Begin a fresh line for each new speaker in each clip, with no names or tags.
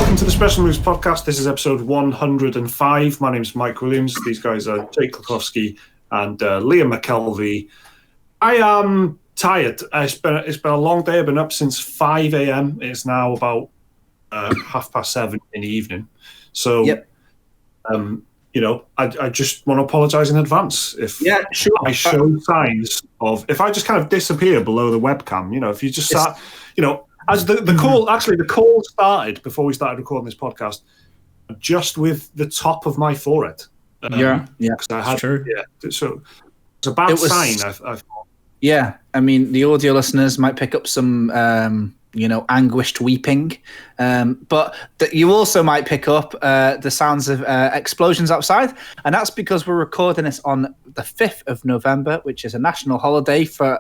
welcome to the Special Moves podcast. This is episode 105. My name's Mike Williams. These guys are Jake Klukowski and Liam McKelvey. I am tired. It's been a long day. I've been up since 5 a.m. It's now about 7:30 in the evening. So, I just want to apologise in advance if I show signs of, if I just kind of disappear below the webcam, if you just start, as the call started before we started recording this podcast, just with the top of my forehead.
True.
Yeah, so it's a bad sign. I thought.
Yeah, I mean, the audio listeners might pick up some, anguished weeping, but you also might pick up the sounds of explosions outside, and that's because we're recording this on the 5th of November, which is a national holiday for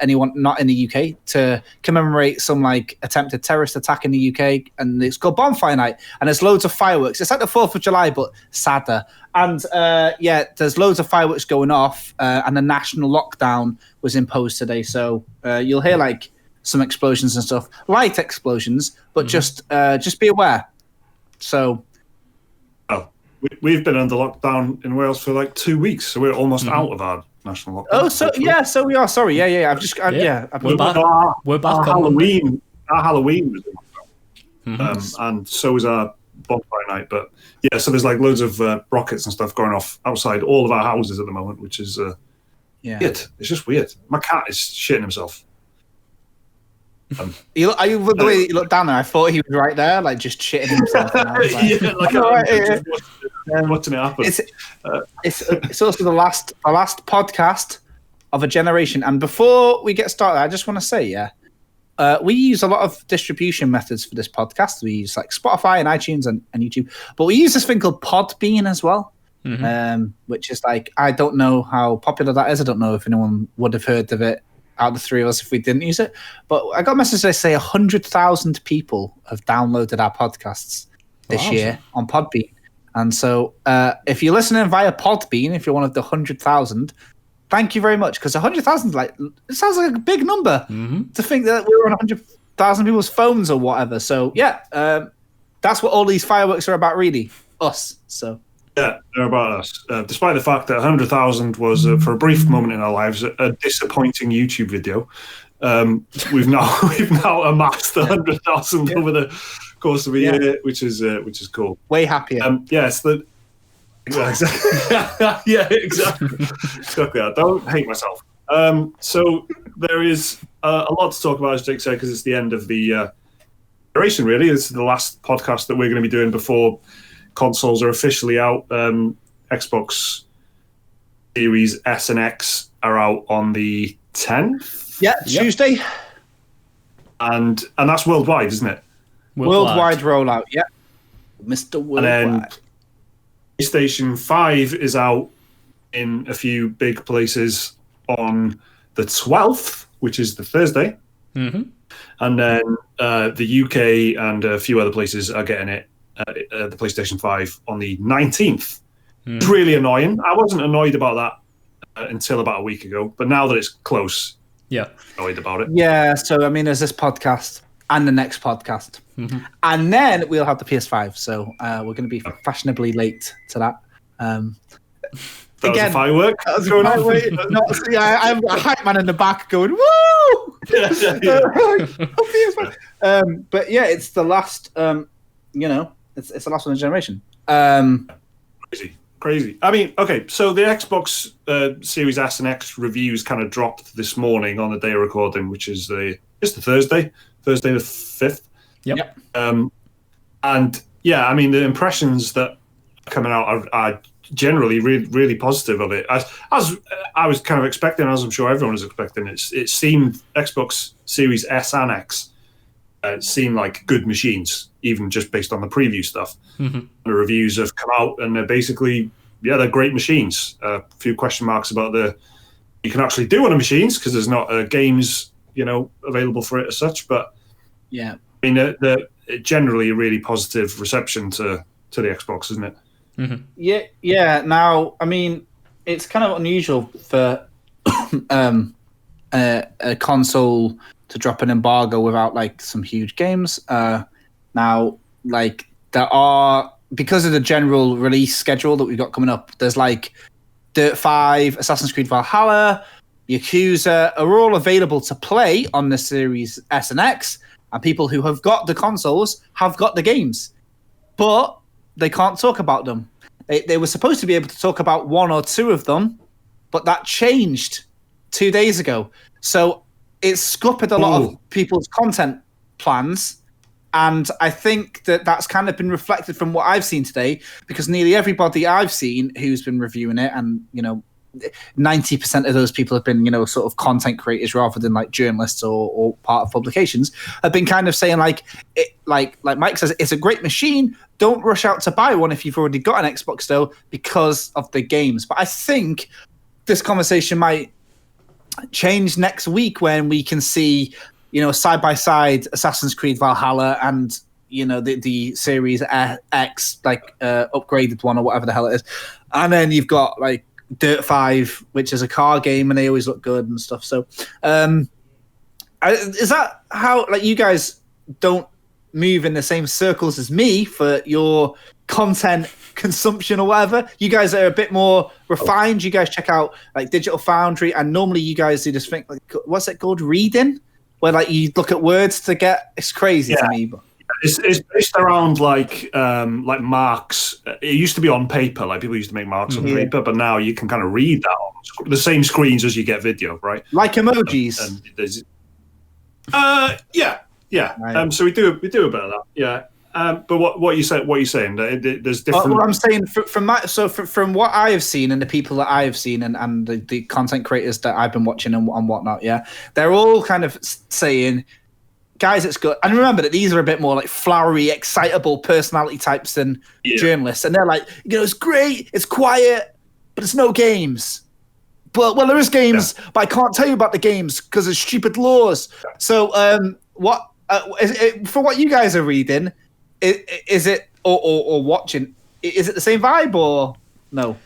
anyone not in the UK, to commemorate some attempted terrorist attack in the UK, and it's called Bonfire Night, and there's loads of fireworks. It's like the 4th of July, but sadder. And there's loads of fireworks going off, and a national lockdown was imposed today. So you'll hear some explosions and stuff, light explosions, but just be aware. So,
we've been under lockdown in Wales for 2 weeks, so we're almost out of our national lockdown.
Oh, so we are. Sorry,
We're back. We're back. Our Halloween was in lockdown, and so was our Bonfire Night. But so there's loads of rockets and stuff going off outside all of our houses at the moment, which is weird. It's just weird. My cat is shitting himself.
The way you look down there, I thought he was right there, just shitting himself.
Watching it happen.
It's also the last podcast of a generation. And before we get started, I just want to say, we use a lot of distribution methods for this podcast. We use Spotify and iTunes and YouTube, but we use this thing called Podbean as well, which is I don't know how popular that is. I don't know if anyone would have heard of it out of the three of us if we didn't use it. But I got a message that say 100,000 people have downloaded our podcasts this year on Podbean. And so if you're listening via Podbean, if you're one of the 100,000, thank you very much, because 100,000 it sounds like a big number to think that we're on 100,000 people's phones or whatever. So that's what all these fireworks are about, really, us. So
they're about us. Despite the fact that 100,000 was for a brief moment in our lives a disappointing YouTube video, we've now amassed 100,000 over the course of a year, which is cool.
Way happier.
Exactly. I don't hate myself. So there is a lot to talk about, as Jake said, because it's the end of the generation. Really, it's the last podcast that we're going to be doing before consoles are officially out. Xbox Series S and X are out on the 10th.
Yeah, Tuesday.
And that's worldwide, isn't it?
Worldwide rollout, yeah. Mr. Worldwide.
And then PlayStation 5 is out in a few big places on the 12th, which is the Thursday. And then the UK and a few other places are getting it, the PlayStation 5, on the 19th. It's really annoying. I wasn't annoyed about that until about a week ago, but now that it's close, annoyed about it.
Yeah, so I mean, there's this podcast and the next podcast. And then we'll have the PS5, so we're going to be fashionably late to that.
That was a firework.
I'm a hype man in the back going, woo! But yeah, it's the last, it's the last one in the generation.
Crazy. I mean, okay, so the Xbox Series S and X reviews kind of dropped this morning on the day of recording, which is the Thursday the 5th.
Yep.
And I mean, the impressions that are coming out are generally really, really positive of it. As I was kind of expecting, as I'm sure everyone was expecting, it seemed Xbox Series S and X seemed like good machines, even just based on the preview stuff. The reviews have come out, and they're basically, they're great machines. A few question marks about you can actually do on the machines, because there's not games, available for it as such. But I mean, the generally a really positive reception to the Xbox, isn't it?
Yeah. Now, I mean, it's kind of unusual for a console to drop an embargo without some huge games. Now, like there are, because of the general release schedule that we've got coming up, there's like Dirt 5, Assassin's Creed Valhalla, Yakuza are all available to play on the Series S and X, and people who have got the consoles have got the games, but they can't talk about them. They were supposed to be able to talk about one or two of them, but that changed 2 days ago. So it's scuppered a lot of people's content plans. And I think that that's kind of been reflected from what I've seen today, because nearly everybody I've seen who's been reviewing it, and 90% of those people have been sort of content creators rather than like journalists or part of publications, have been kind of saying like Mike says, it's a great machine. Don't rush out to buy one if you've already got an Xbox though, because of the games. But I think this conversation might change next week when we can see side by side Assassin's Creed Valhalla and the Series X upgraded one or whatever the hell it is, and then you've got like Dirt 5, which is a car game, and they always look good and stuff. So is that how you guys don't move in the same circles as me for your content consumption or whatever? You guys are a bit more refined. You guys check out like Digital Foundry, and normally you guys do this thing like, what's it called, reading, where like you look at words to get. It's crazy to me, but
it's based around like marks. It used to be on paper, like people used to make marks on paper, but now you can kind of read that on the same screens as you get video, right?
Like emojis.
And there's, yeah. Right. So we do a bit of that, yeah. But what you saying? There's different.
What I'm saying from what I have seen and the people that I have seen and the content creators that I've been watching and whatnot, yeah, they're all kind of saying, guys, it's good. And remember that these are a bit more like flowery, excitable personality types than journalists, and they're like, it's great, it's quiet, but it's no games. But there is games, but I can't tell you about the games because of stupid laws. So for what you guys are reading, is it or watching? Is it the same vibe or no?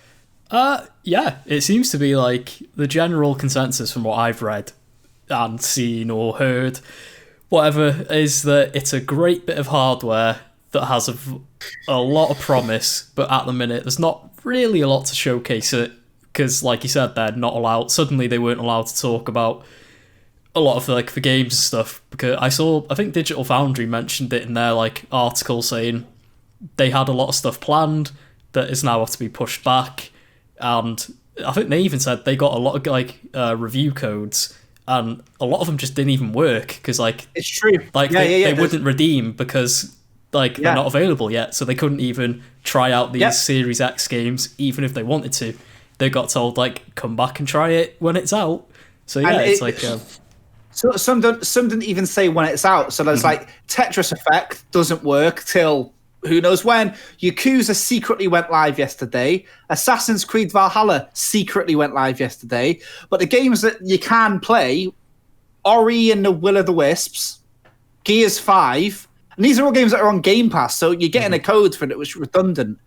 Yeah, it seems to be like the general consensus from what I've read and seen or heard, whatever, is that it's a great bit of hardware that has a lot of promise, but at the minute there's not really a lot to showcase it because, like you said, they're not allowed. Suddenly, they weren't allowed to talk about a lot of the games and stuff, because I think Digital Foundry mentioned it in their article saying they had a lot of stuff planned that is now have to be pushed back, and I think they even said they got a lot of review codes, and a lot of them just didn't even work because
it's true,
they wouldn't redeem because they're not available yet, so they couldn't even try out these Series X games even if they wanted to. They got told come back and try it when it's out. So
So some didn't even say when it's out. So there's Tetris Effect doesn't work till who knows when. Yakuza secretly went live yesterday. Assassin's Creed Valhalla secretly went live yesterday. But the games that you can play, Ori and the Will of the Wisps, Gears 5, and these are all games that are on Game Pass. So you're getting a code for it, which is redundant.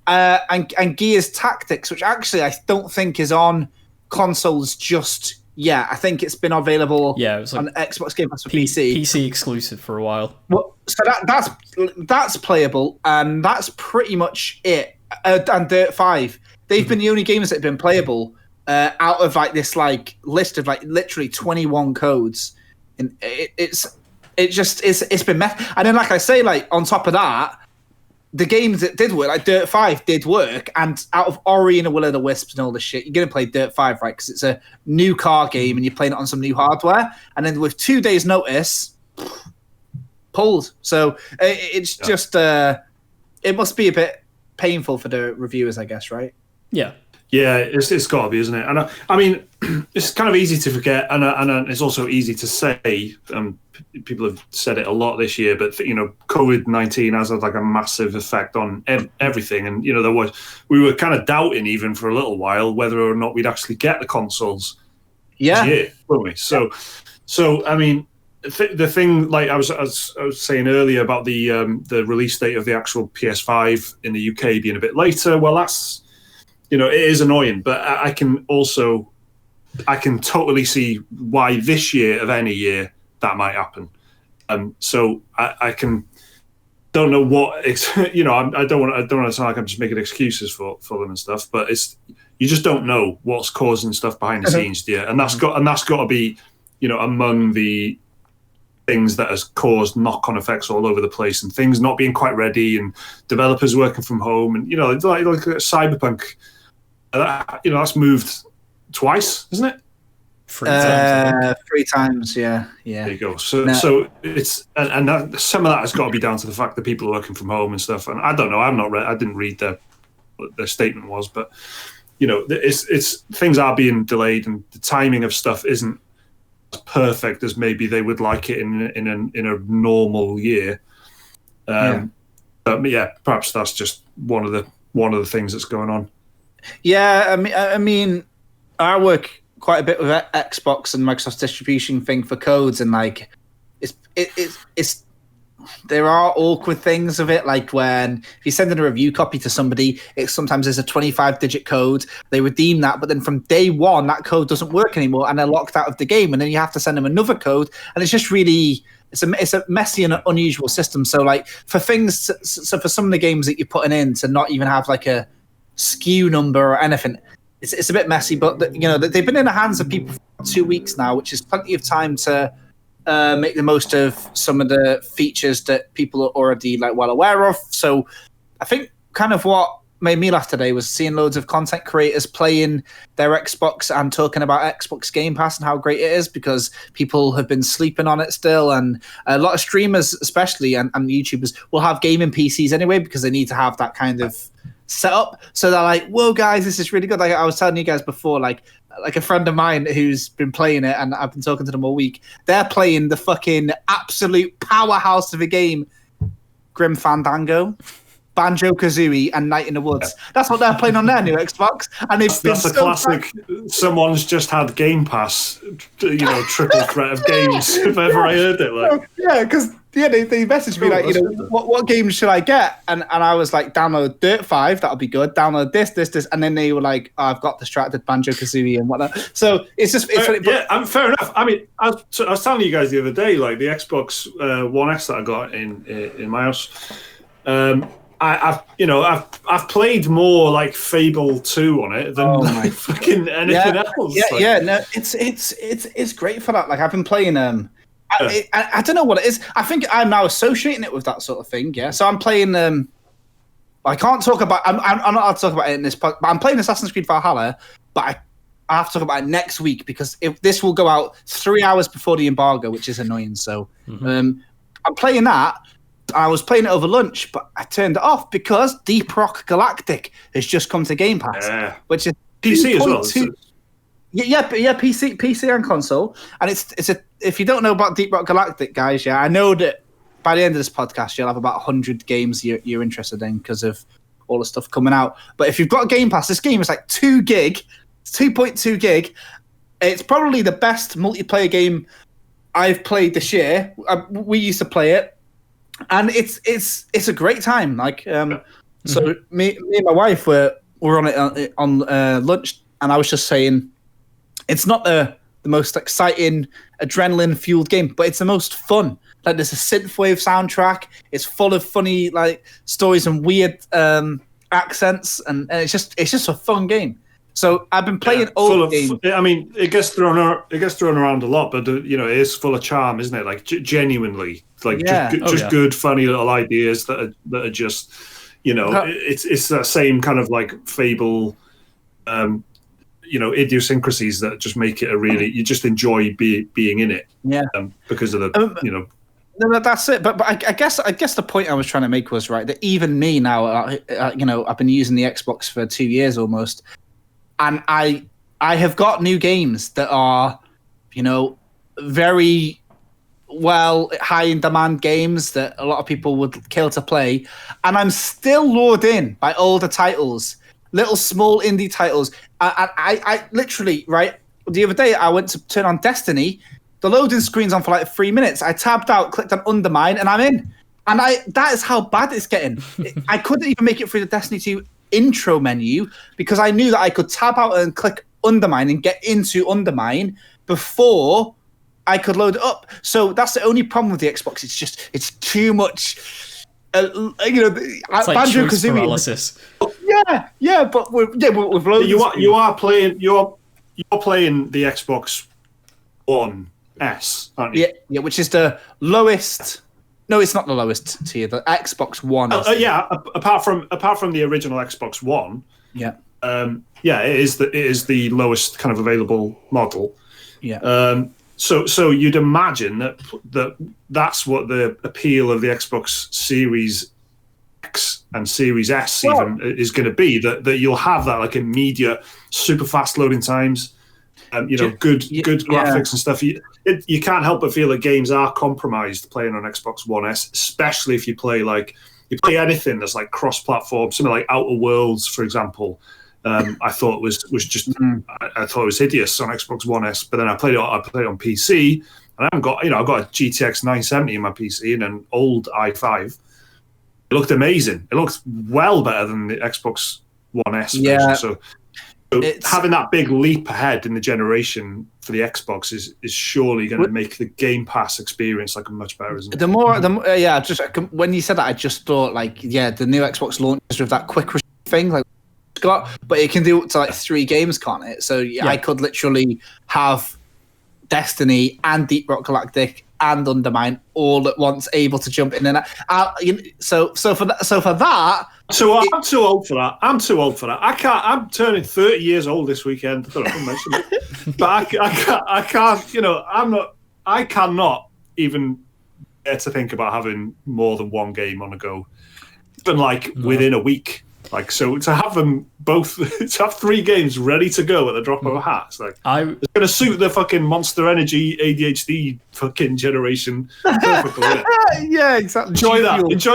And Gears Tactics, which actually I don't think is on consoles just yet. I think it's been available on Xbox Game Pass for PC.
PC exclusive for a while.
Well, so that's playable, and that's pretty much it. And Dirt 5, they've been the only games that have been playable out of this list of literally 21 codes, and it's been meth. And then I say, on top of that, the games that did work, Dirt 5 did work, and out of Ori and the Will of the Wisps and all this shit, you're going to play Dirt 5, right? Because it's a new car game and you're playing it on some new hardware. And then with 2 days' notice, pulled. So it's just, it must be a bit painful for the reviewers, I guess, right?
Yeah.
Yeah, it's got to be, isn't it? And I mean, it's kind of easy to forget, and it's also easy to say. People have said it a lot this year, but COVID-19 has had a massive effect on everything, and we were kind of doubting even for a little while whether or not we'd actually get the consoles this year, weren't we? So I mean, the thing I was saying earlier about the release date of the actual PS5 in the UK being a bit later. Well, that's it is annoying, but I can totally see why this year of any year that might happen. So I can don't know what I don't want to sound like I'm just making excuses for them and stuff, but you just don't know what's causing stuff behind the scenes, and that's got to be among the things that has caused knock-on effects all over the place, and things not being quite ready, and developers working from home, and like Cyberpunk, that's moved twice, isn't it?
3 times.
3 times, yeah.
There you go. So it's and some of that has got to be down to the fact that people are working from home and stuff. And I don't know. I didn't read what their statement was, but it's things are being delayed, and the timing of stuff isn't as perfect as maybe they would like it in a normal year. But perhaps that's just one of the things that's going on.
Yeah, I mean, I work quite a bit with Xbox and Microsoft's distribution thing for codes, and like it's there are awkward things of it, like when if you send in a review copy to somebody, it sometimes is a 25-digit code, they redeem that, but then from day one that code doesn't work anymore and they're locked out of the game, and then you have to send them another code, and it's just really it's a messy and unusual system. So like for for some of the games that you're putting in to not even have like a SKU number or anything, it's a bit messy, but they've been in the hands of people for 2 weeks now, which is plenty of time to make the most of some of the features that people are already like well aware of. So I think kind of what made me laugh today was seeing loads of content creators playing their Xbox and talking about Xbox Game Pass and how great it is, because people have been sleeping on it still, and a lot of streamers especially and YouTubers will have gaming PCs anyway because they need to have that kind of set up. So they're like, whoa guys, this is really good. Like I was telling you guys before, like a friend of mine who's been playing it, and I've been talking to them all week, they're playing the fucking absolute powerhouse of a game, Grim Fandango, Banjo-Kazooie, and Night in the Woods. That's what they're playing on their new Xbox, and that's a classic.
Someone's just had Game Pass, triple threat of games. If ever I heard it, like
because they messaged me like, what games should I get? And I was like, download Dirt 5, that'll be good. Download this, and then they were like, oh, I've got distracted Banjo-Kazooie and whatnot. So it's funny.
Fair enough. I mean, I was telling you guys the other day, like the Xbox One X that I got in my house. I've played more like Fable 2 on it than fucking anything else.
No, it's great for that. Like I've been playing I don't know what it is. I think I'm now associating it with that sort of thing. Yeah, so I'm playing. I can't talk about. I'm not allowed to talk about it in this. But I'm playing Assassin's Creed Valhalla. But I have to talk about it next week because this will go out 3 hours before the embargo, which is annoying. So I'm playing that. I was playing it over lunch, but I turned it off because Deep Rock Galactic has just come to Game Pass, which is
PC as well.
Yeah, PC and console, and it's if you don't know about Deep Rock Galactic, guys, I know that by the end of this podcast you'll have about 100 games you're interested in because of all the stuff coming out. But if you've got Game Pass, this game is like 2 gig, it's 2.2 gig. It's probably the best multiplayer game I've played this year. We used to play it, and it's a great time. Like, so me and my wife were on it on lunch, and I was just saying, it's not the most exciting, adrenaline-fueled game, but it's the most fun. Like, there's a synthwave soundtrack. It's full of funny like stories and weird accents, and it's just a fun game. So I've been playing old games.
I mean, it gets thrown around a lot, but it is full of charm, isn't it? Like genuinely, like just good, funny little ideas that are just, it's that same kind of like Fable. Idiosyncrasies that just make it you just enjoy being in it.
Yeah.
Because of the,
No, that's it. But I guess the point I was trying to make was right that even me now, I've been using the Xbox for 2 years almost, and I have got new games that are, very well high in demand games that a lot of people would kill to play, and I'm still lured in by older titles. Little small indie titles. I literally, right, the other day I went to turn on Destiny. The loading screen's on for like 3 minutes. I tabbed out, clicked on Undermine, and I'm in. And that is how bad it's getting. I couldn't even make it through the Destiny 2 intro menu because I knew that I could tab out and click Undermine and get into Undermine before I could load it up. So that's the only problem with the Xbox. It's too much
It's like
Banjo
choice
Kazooie.
paralysis.
Yeah, but with loads.
You're playing the Xbox One S, aren't you?
Yeah, which is the lowest. No, it's not the lowest tier. The Xbox One.
Apart from the original Xbox One.
Yeah.
It is the lowest kind of available model.
Yeah.
So you'd imagine that's what the appeal of the Xbox Series X and Series S is going to be. That you'll have that like immediate, super fast loading times, good graphics and stuff. You can't help but feel that games are compromised playing on Xbox One S, especially if you play anything that's like cross-platform, something like Outer Worlds, for example. I thought was just I thought it was hideous on Xbox One S, but then I played it on PC, and I've got a GTX 970 in my PC and an old i5. It looked amazing. It looked well better than the Xbox One S version. So having that big leap ahead in the generation for the Xbox is surely going to make the Game Pass experience like much better, isn't it?
When you said that, I just thought the new Xbox launches with that quick thing but it can do up to like 3 games, can't it? So I could literally have Destiny and Deep Rock Galactic and Undermine all at once, able to jump in and out. So for that.
So I'm too old for that. I can't. I'm turning 30 years old this weekend. I don't know if I mentioned it, but I can't. I cannot even dare to think about having more than one game on a go, even within a week. So to have them both, to have 3 games ready to go at the drop of a hat, it's it's going to suit the fucking Monster Energy ADHD fucking generation perfectly.
Yeah, exactly.
Enjoy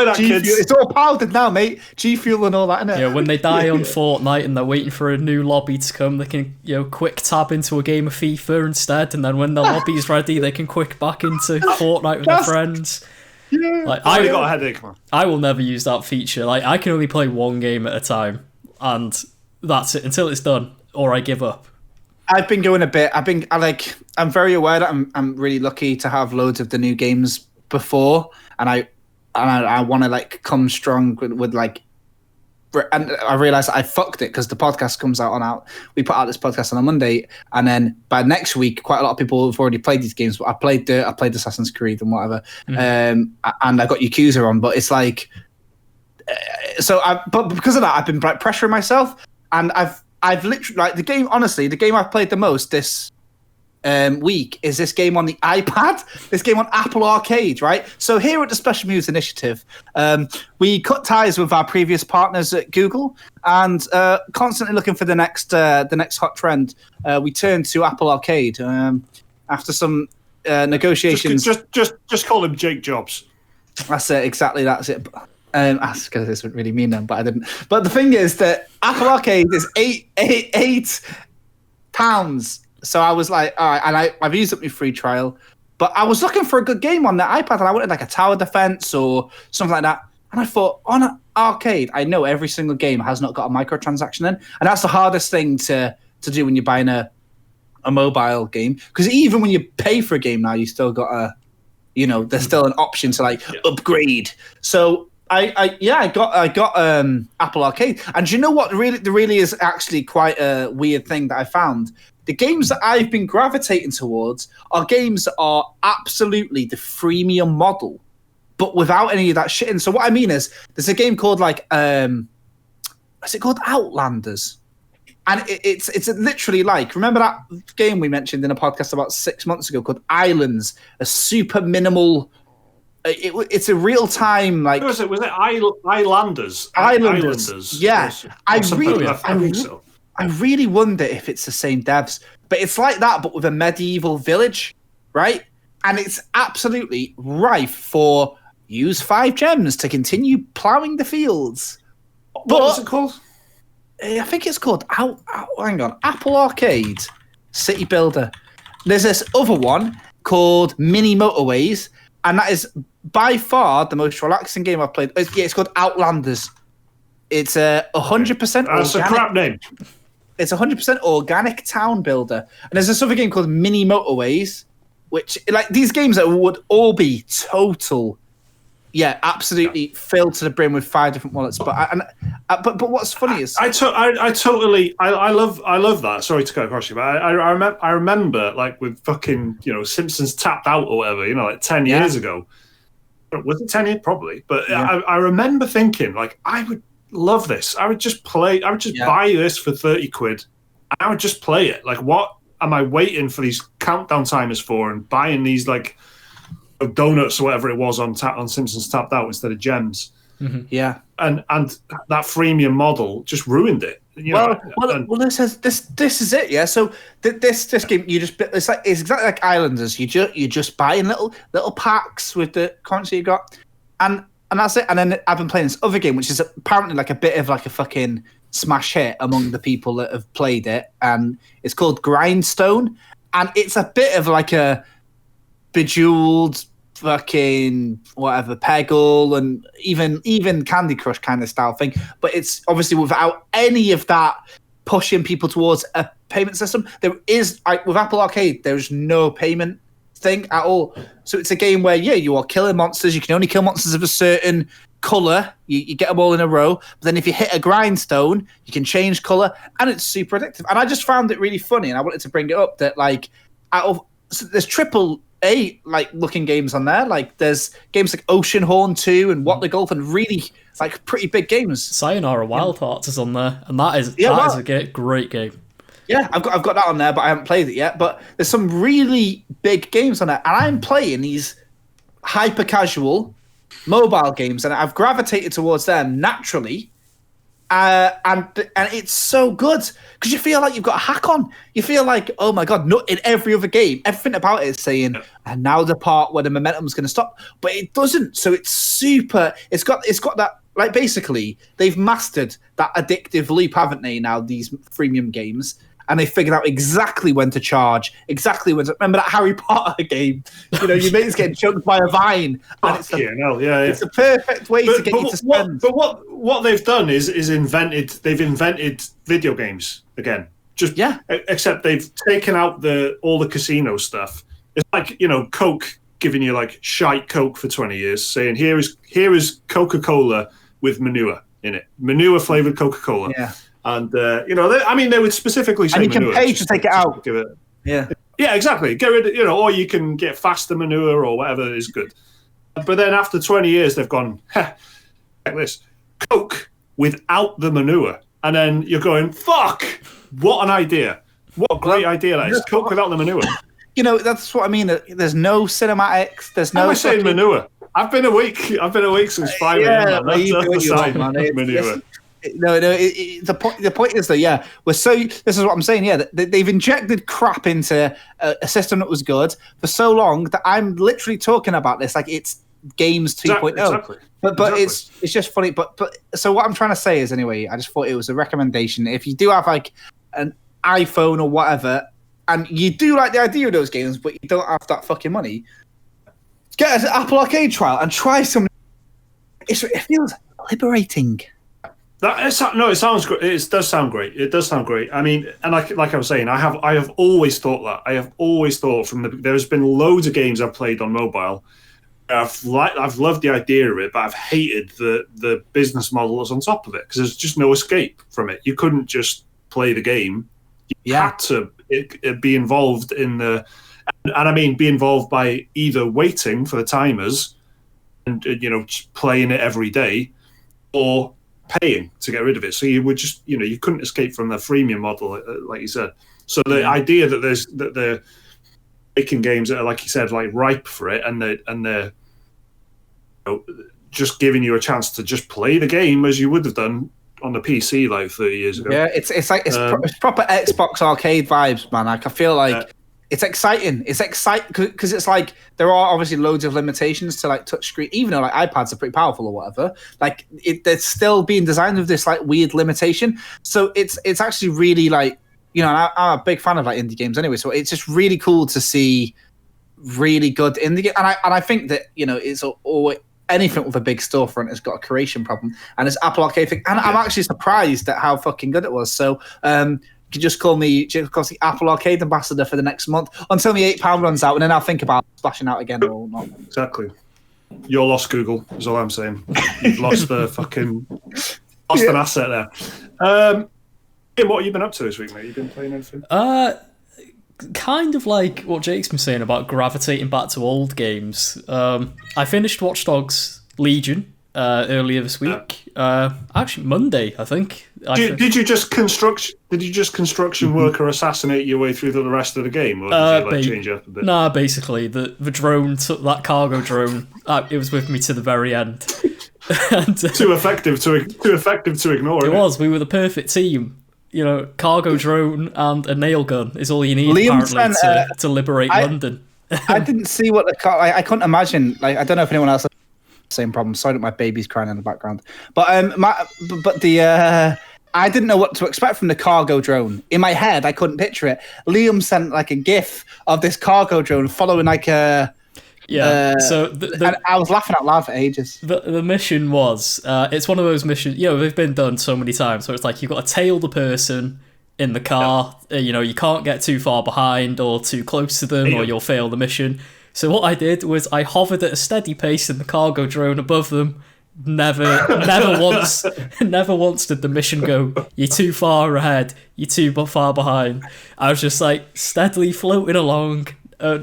that, kids.
It's all powdered now, mate. G Fuel and all that, innit?
Yeah, when they die on Fortnite and they're waiting for a new lobby to come, they can quick tab into a game of FIFA instead, and then when the lobby's ready, they can quick back into Fortnite with their friends.
Yeah.
I got a headache, man.
I will never use that feature. I can only play one game at a time, and that's it until it's done, or I give up.
I've been going a bit. I'm very aware that I'm really lucky to have loads of the new games before, and I want to come strong with and I realized I fucked it because the podcast comes out we put out this podcast on a Monday, and then by next week, quite a lot of people have already played these games. But I played Assassin's Creed and whatever, and I got Yakuza on. But it's but because of that, I've been pressuring myself, and I've literally the game. Honestly, the game I've played the most this week is this game on the iPad, this game on Apple Arcade, right? So here at the Special Moves Initiative, we cut ties with our previous partners at Google, and constantly looking for the next hot trend. We turned to Apple Arcade after some negotiations.
Just call him Jake Jobs.
That's it, exactly. That's it. Because this wouldn't really mean them, but I didn't. But the thing is that Apple Arcade is £8. So I was like, all right, and I've used up my free trial, but I was looking for a good game on the iPad, and I wanted a tower defense or something like that. And I thought, on an arcade, I know every single game has not got a microtransaction in, and that's the hardest thing to do when you're buying a mobile game. Because even when you pay for a game now, you still got there's still an option to upgrade. So I got Apple Arcade, and do you know what really is actually quite a weird thing that I found? The games that I've been gravitating towards are games that are absolutely the freemium model, but without any of that shit in. So what I mean is, there's a game called is it called Outlanders? And it's literally remember that game we mentioned in a podcast about 6 months ago called Islands, a super minimal. It's a real time
Was it Islanders?
Islanders. Yeah, I think so. I really wonder if it's the same devs, but it's like that, but with a medieval village, right? And it's absolutely rife for use 5 gems to continue plowing the fields.
What was it called?
I think it's called Apple Arcade City Builder. There's this other one called Mini Motorways, and that is by far the most relaxing game I've played. It's called Outlanders. It's 100%.
That's a crap name.
It's 100% organic town builder. And there's this other game called Mini Motorways, which these games that would all be total Yeah, absolutely filled to the brim with 5 different wallets. But what's funny is
I love that. Sorry to cut across you, but I remember like with fucking Simpsons Tapped Out or whatever, like 10 years ago. Was it 10 years? Probably. But I remember thinking like I would love this. I would just play. I would just buy this for 30 quid. And I would just play it. Like, what am I waiting for these countdown timers for and buying these like donuts or whatever it was on Simpsons Tapped Out instead of gems?
Mm-hmm.
Yeah,
and that freemium model just ruined it.
This is it. Yeah, so this game it's exactly like Islanders. You just buy in little packs with the currency you got, and that's it. And then I've been playing this other game, which is apparently like a bit of like a fucking smash hit among the people that have played it, and it's called Grindstone, and it's a bit of like a Bejeweled, fucking whatever, Peggle, and even Candy Crush kind of style thing, but it's obviously without any of that pushing people towards a payment system. There is with Apple Arcade, there's no payment thing at all. So it's a game where you are killing monsters. You can only kill monsters of a certain color. You get them all in a row. But then if you hit a grindstone, you can change color, and it's super addictive. And I just found it really funny, and I wanted to bring it up that like there's AAA like looking games on there. Like there's games like Ocean Horn 2 and What the Golf, and really like pretty big games.
Sayonara Wild Hearts is on there, and that is a great game.
Yeah, I've got that on there, but I haven't played it yet. But there's some really big games on there, and I'm playing these hyper casual mobile games, and I've gravitated towards them naturally. And it's so good because you feel like you've got a hack on. You feel like, oh my god, in every other game, everything about it is saying, and now the part where the momentum's going to stop, but it doesn't. So it's super. It's got that, like, basically they've mastered that addictive loop, haven't they? Now these freemium games, and they figured out exactly when to charge, exactly when to remember that Harry Potter game. Your mate's getting chunked by a vine, and it's a perfect way to get you to spend.
But what they've done is invented video games again. Except they've taken out all the casino stuff. It's like Coke giving you like shite Coke for 20 years, saying here is Coca-Cola with manure in it, manure flavored Coca-Cola.
Yeah.
And they would specifically say,
and you can pay to take it out.
Yeah, exactly. Get rid of, or you can get faster manure or whatever is good. But then after 20 years, they've gone like this: Coke without the manure, and then you're going, "Fuck! What an idea! What a great idea that is! Coke without the manure."
That's what I mean. There's no cinematics. There's no.
How am I saying manure? I've been a week since 5 a.m. That's the sign, manure.
No. The point is though, this is what I'm saying. Yeah, they've injected crap into a system that was good for so long that I'm literally talking about this like it's games 2.0.
Exactly.
But it's just funny. But so what I'm trying to say is, anyway, I just thought it was a recommendation. If you do have like an iPhone or whatever, and you do like the idea of those games, but you don't have that fucking money, get an Apple Arcade trial and try some. It feels liberating.
It sounds great. It does sound great. It does sound great. I mean, and like I was saying, I have always thought that. I have always thought there's been loads of games I've played on mobile. I've loved the idea of it, but I've hated the business model that's on top of it because there's just no escape from it. You couldn't just play the game. You had to be involved in the, and I mean be involved by either waiting for the timers and playing it every day, or paying to get rid of it. So you would just, you couldn't escape from the freemium model, like you said. So the idea that they're making games that are, like you said, like ripe for it, and they're just giving you a chance to just play the game as you would have done on the PC like 30 years ago.
Yeah, it's proper Xbox arcade vibes, man. Like I feel like it's exciting. It's exciting because it's like there are obviously loads of limitations to like touchscreen, even though like iPads are pretty powerful or whatever. Like they're still being designed with this like weird limitation. So it's actually really like, I'm a big fan of like indie games anyway. So it's just really cool to see really good indie games. And I think that it's always anything with a big storefront has got a creation problem, and it's Apple Arcade thing. And I'm actually surprised at how fucking good it was. So you can just call me the Apple Arcade ambassador for the next month until the £8 runs out, and then I'll think about splashing out again or not.
Exactly. You're lost, Google, is all I'm saying. You've lost the fucking... Lost an asset there. Ian, what have you been up to this week, mate? You been playing anything?
Kind of like what Jake's been saying about gravitating back to old games. I finished Watch Dogs Legion earlier this week. Actually, Monday, I think.
Did you just construction worker assassinate your way through the rest of the game, or did you change it up a bit?
Nah, basically, the drone took that cargo drone. It was with me to the very end. And,
too effective to ignore.
It was. We were the perfect team. You know, cargo drone and a nail gun is all you need
Liam
apparently
sent,
to liberate London.
I didn't see what the car. I couldn't imagine. Like, I don't know if anyone else has the same problem. Sorry that my baby's crying in the background. But I didn't know what to expect from the cargo drone. In my head, I couldn't picture it. Liam sent like a GIF of this cargo drone following like a.
Yeah,
and I was laughing out loud for ages.
The mission was, it's one of those missions, you know, they've been done so many times, so it's like you've got to tail the person in the car, you know, you can't get too far behind or too close to them or you'll fail the mission. So what I did was I hovered at a steady pace in the cargo drone above them. Never once did the mission go, you're too far ahead, you're too far behind. I was just like steadily floating along.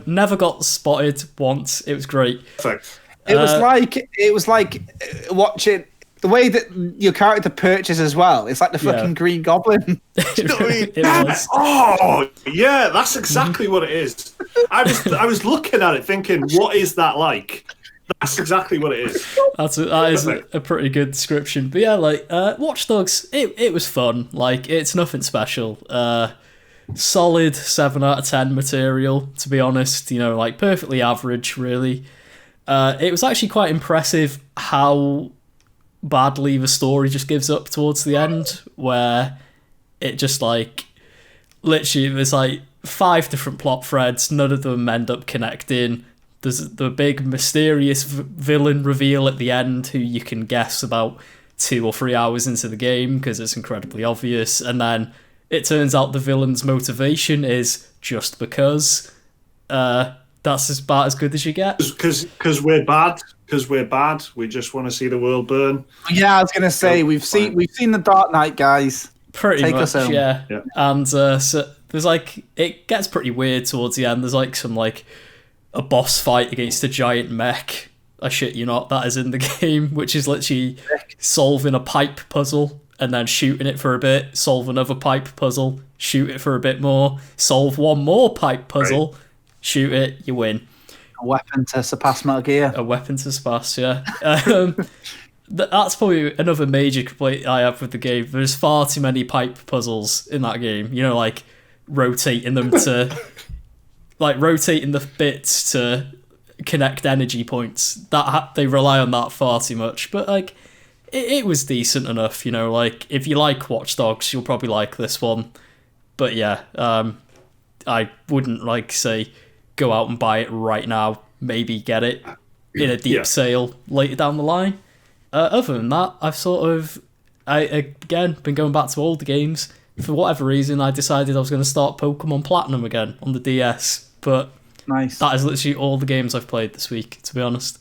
Never got spotted once. It was great.
Perfect.
It was like watching the way that your character perches as well. It's like the fucking Green Goblin. Do you know what I mean?
It was.
Oh yeah, that's exactly what it is. I was looking at it thinking, what is that like? That's exactly what it is.
That is a pretty good description. But yeah, like Watch Dogs, it was fun. Like, it's nothing special. Solid 7 out of 10 material, to be honest. You know, like perfectly average, really. It was actually quite impressive how badly the story just gives up towards the end, where it just like literally there's like 5 different plot threads, none of them end up connecting. There's the big mysterious villain reveal at the end, who you can guess about 2 or 3 hours into the game because it's incredibly obvious, and then it turns out the villain's motivation is just because. That's about as good as you get.
Because we're bad. Because we're bad. We just want to see the world burn.
Yeah, I was gonna say we've seen the Dark Knight, guys.
Pretty
Take
much,
us home.
yeah. And so there's like, it gets pretty weird towards the end. There's like some like a boss fight against a giant mech. I shit you not, that is in the game, which is literally solving a pipe puzzle and then shooting it for a bit, solve another pipe puzzle, shoot it for a bit more, solve one more pipe puzzle, shoot it, you win.
A weapon to surpass Metal Gear.
A weapon to surpass, yeah. That's probably another major complaint I have with the game. There's far too many pipe puzzles in that game. You know, like rotating them to... like rotating the bits to connect energy points. They rely on that far too much. But like, it was decent enough, you know, like if you like Watch Dogs, you'll probably like this one. But yeah, I wouldn't like say go out and buy it right now. Maybe get it in a deep sale later down the line. Other than that, I again been going back to older games. For whatever reason, I decided I was going to start Pokemon Platinum again on the DS. But
nice.
That is literally all the games I've played this week, to be honest.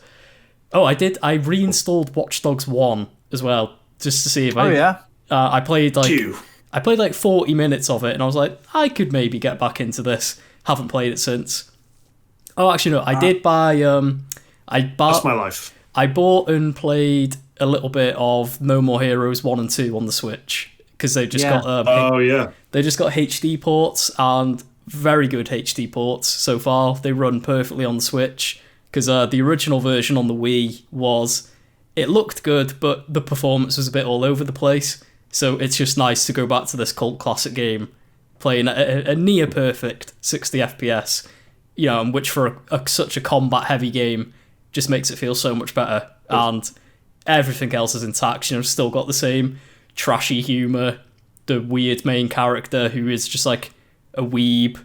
Oh, I reinstalled Watch Dogs 1 as well, just to see if I played like 40 minutes of it, and I was like, I could maybe get back into this. Haven't played it since. Oh, actually no, I did buy. That's
my life.
I bought and played a little bit of No More Heroes 1 and 2 on the Switch because they just got. They just got HD ports and very good HD ports so far. They run perfectly on the Switch because the original version on the Wii it looked good, but the performance was a bit all over the place. So it's just nice to go back to this cult classic game, playing a near perfect 60 FPS, you know, which for such a combat heavy game just makes it feel so much better. And everything else is intact. You know, still got the same trashy humor, the weird main character who is just like a weeb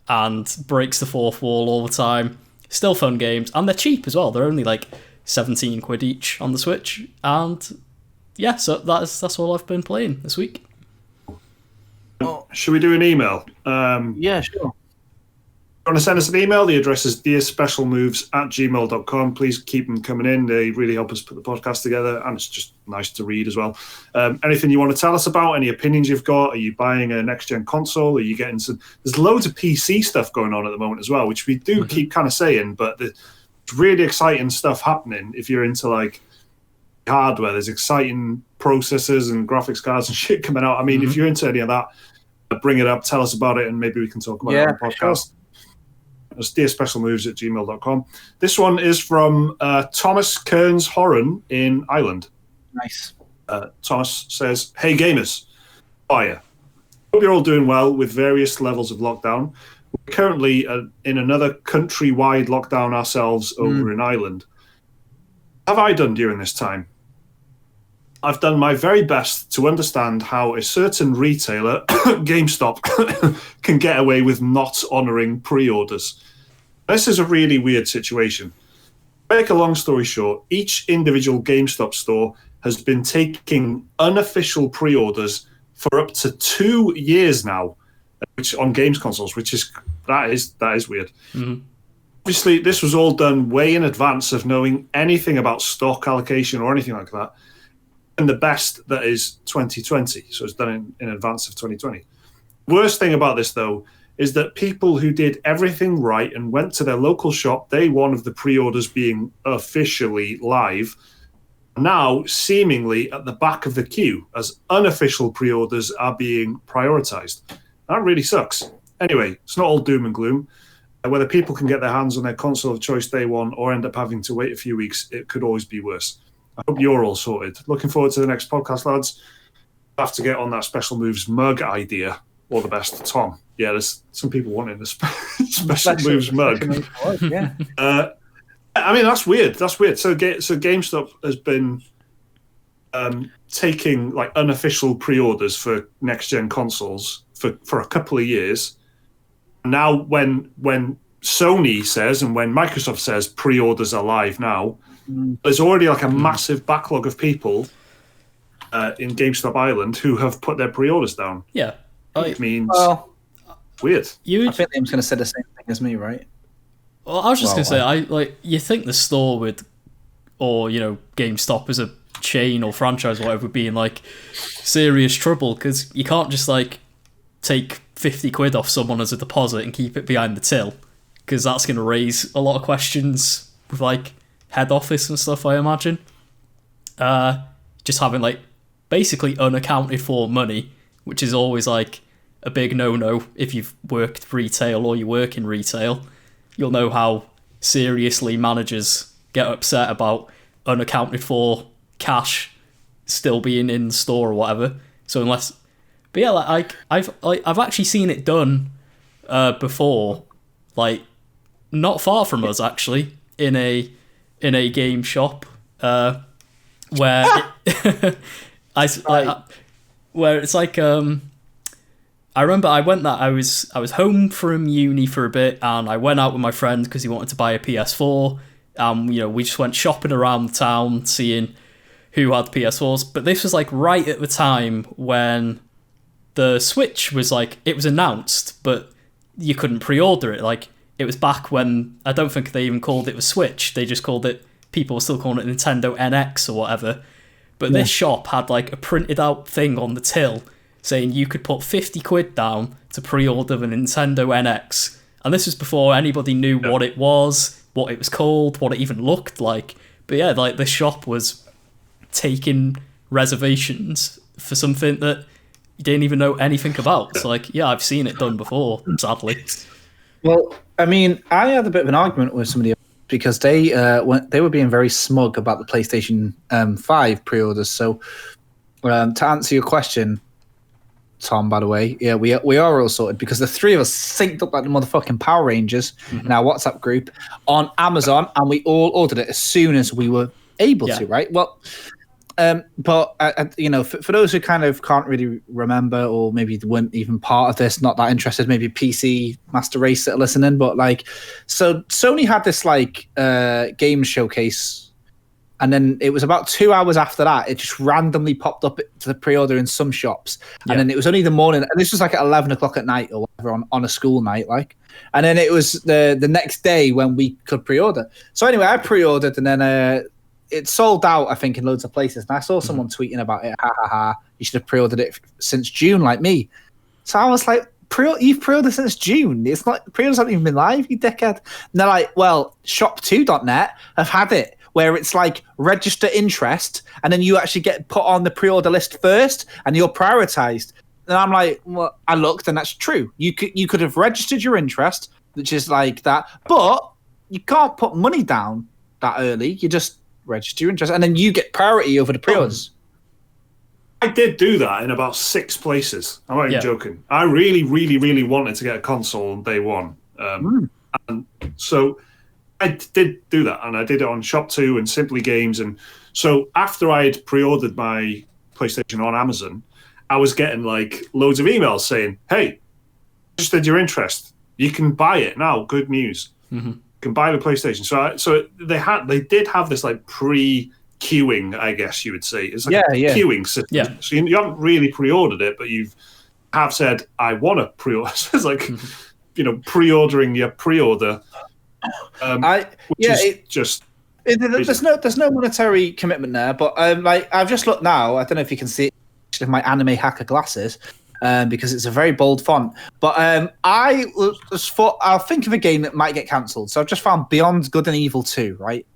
and breaks the fourth wall all the time. Still fun games, and they're cheap as well. They're only like 17 quid each on the Switch, and yeah, so that's all I've been playing this week.
Should we do an email?
Yeah, sure.
you want to send us an email, the address is dearspecialmoves@gmail.com. Please keep them coming in. They really help us put the podcast together, and it's just nice to read as well. Anything you want to tell us about, any opinions you've got? Are you buying a next-gen console? Are you getting some... There's loads of PC stuff going on at the moment as well, which we do keep kind of saying, but there's really exciting stuff happening if you're into, like, hardware. There's exciting processors and graphics cards and shit coming out. I mean, if you're into any of that, bring it up, tell us about it, and maybe we can talk about it on the podcast. Sure. It's dearspecialmoves@gmail.com. This one is from Thomas Kearns Horan in Ireland.
Nice.
Thomas says, "Hey gamers, how are you? Hope you're all doing well with various levels of lockdown. We're currently in another countrywide lockdown ourselves over in Ireland. What have I done during this time? I've done my very best to understand how a certain retailer, GameStop, can get away with not honouring pre-orders. This is a really weird situation. To make a long story short, each individual GameStop store has been taking unofficial pre-orders for up to 2 years now, which on games consoles, that is weird. Obviously, this was all done way in advance of knowing anything about stock allocation or anything like that. And the best that is 2020, so it's done in advance of 2020. Worst thing about this, though, is that people who did everything right and went to their local shop day one of the pre-orders being officially live, are now seemingly at the back of the queue as unofficial pre-orders are being prioritized. That really sucks. Anyway, it's not all doom and gloom. Whether people can get their hands on their console of choice day one or end up having to wait a few weeks, it could always be worse. I hope you're all sorted. Looking forward to the next podcast, lads. I'll have to get on that Special Moves mug idea. All the best, Tom. Yeah, there's some people wanting the Special Moves mug.
Yeah.
I mean, that's weird. So GameStop has been taking like unofficial pre-orders for next-gen consoles for a couple of years. Now, when Sony says and when Microsoft says pre-orders are live now, there's already like a massive backlog of people in GameStop Ireland who have put their pre-orders down.
Yeah.
It means weird.
I think Liam's going to say the same thing as me, right?
Well, I was just going to say, you think the store would, or, GameStop as a chain or franchise or whatever would be in, like, serious trouble, because you can't just, like, take 50 quid off someone as a deposit and keep it behind the till, because that's going to raise a lot of questions with, like, head office and stuff, I imagine. Just having, like, basically unaccounted for money, which is always, like, a big no-no if you've worked retail or you work in retail. You'll know how seriously managers get upset about unaccounted for cash still being in the store or whatever. So I've actually seen it done before, like not far from us actually, in a game shop where where it's like I remember I went that I was home from uni for a bit, and I went out with my friend because he wanted to buy a PS4. We just went shopping around the town, seeing who had PS4s. But this was like right at the time when the Switch was like, it was announced, but you couldn't pre-order it. Like, it was back when I don't think they even called it the Switch. They just called it, people were still calling it Nintendo NX or whatever. But this shop had like a printed out thing on the till saying you could put 50 quid down to pre-order the Nintendo NX. And this was before anybody knew what it was, what it was called, what it even looked like. But yeah, like the shop was taking reservations for something that you didn't even know anything about. So like, yeah, I've seen it done before, sadly.
Well, I mean, I had a bit of an argument with somebody because they were being very smug about the PlayStation 5 pre-orders. So to answer your question, Tom, by the way, yeah, we are all sorted because the three of us synced up like the motherfucking Power Rangers in our WhatsApp group on Amazon, and we all ordered it as soon as we were able to, right? Well, but for those who kind of can't really remember, or maybe weren't even part of this, not that interested, maybe PC Master Race that are listening, but like, so Sony had this like game showcase And then it was about 2 hours after that, it just randomly popped up to the pre-order in some shops. And then it was only the morning, and this was like at 11 o'clock at night or whatever on a school night, like. And then it was the next day when we could pre-order. So anyway, I pre-ordered, and then it sold out, I think, in loads of places. And I saw someone tweeting about it. Ha ha ha! You should have pre-ordered it since June, like me. So I was like, you've pre-ordered since June. It's not pre-orders haven't even been live, you dickhead. And they're like, well, shop2.net have had it where it's like register interest, and then you actually get put on the pre-order list first, and you're prioritized. And I'm like, well, I looked, and that's true. You could have registered your interest, which is like that, but you can't put money down that early. You just register your interest, and then you get priority over the pre-orders.
I did do that in about 6 places. I'm not even joking. I really, really, really wanted to get a console on day one. And so I did do that, and I did it on Shop2 and Simply Games. And so after I had pre-ordered my PlayStation on Amazon, I was getting like loads of emails saying, hey, registered your interest. You can buy it now. Good news. You can buy the PlayStation. So they did have this like pre-queuing, I guess you would say. It's like a queuing system. Yeah. So you haven't really pre-ordered it, but have said, I want to pre-order. So it's like, pre-ordering your pre-order. There's
no monetary commitment there, but I've just looked now. I don't know if you can see it with my anime hacker glasses, because it's a very bold font. But I'll think of a game that might get cancelled. So I've just found Beyond Good and Evil 2, right?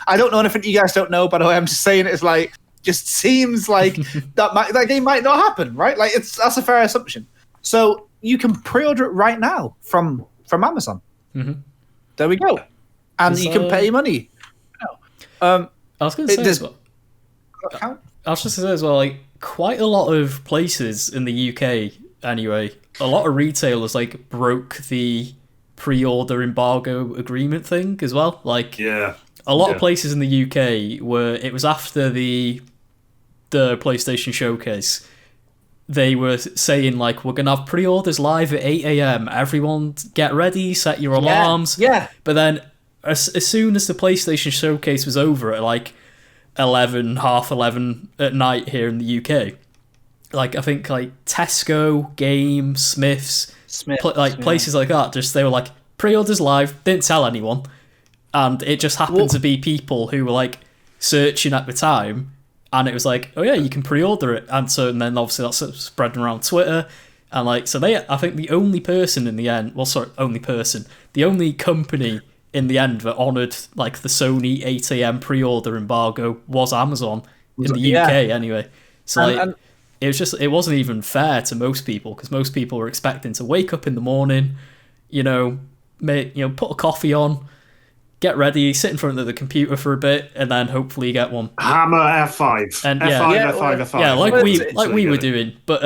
I don't know anything you guys don't know, by the way. I'm just saying it's like, just seems like that game might not happen, right? Like that's a fair assumption. So you can pre-order it right now from Amazon. There we go, and you can pay money.
I was going to say as well. I was just going to say as well, like quite a lot of places in the UK, anyway, a lot of retailers like broke the pre-order embargo agreement thing as well. Like, a lot of places in the UK where it was after the PlayStation Showcase, they were saying like, we're gonna have pre-orders live at 8 a.m. Everyone get ready, set your alarms. But then as soon as the PlayStation Showcase was over at like 11, half 11 at night here in the UK, like I think like Tesco, Game, Smiths, places like that, just they were like, pre-orders live, didn't tell anyone, and it just happened to be people who were like searching at the time, and it was like, oh yeah, you can pre-order it, and then obviously that's spreading around Twitter, and like so I think the only person in the end, the only company in the end that honoured like the Sony 8 a.m. pre-order embargo was Amazon in the UK anyway. So it wasn't even fair to most people, because most people were expecting to wake up in the morning, put a coffee on, get ready, sit in front of the computer for a bit, and then hopefully get one.
Hammer F5.
And
F5.
Yeah, like we were doing. But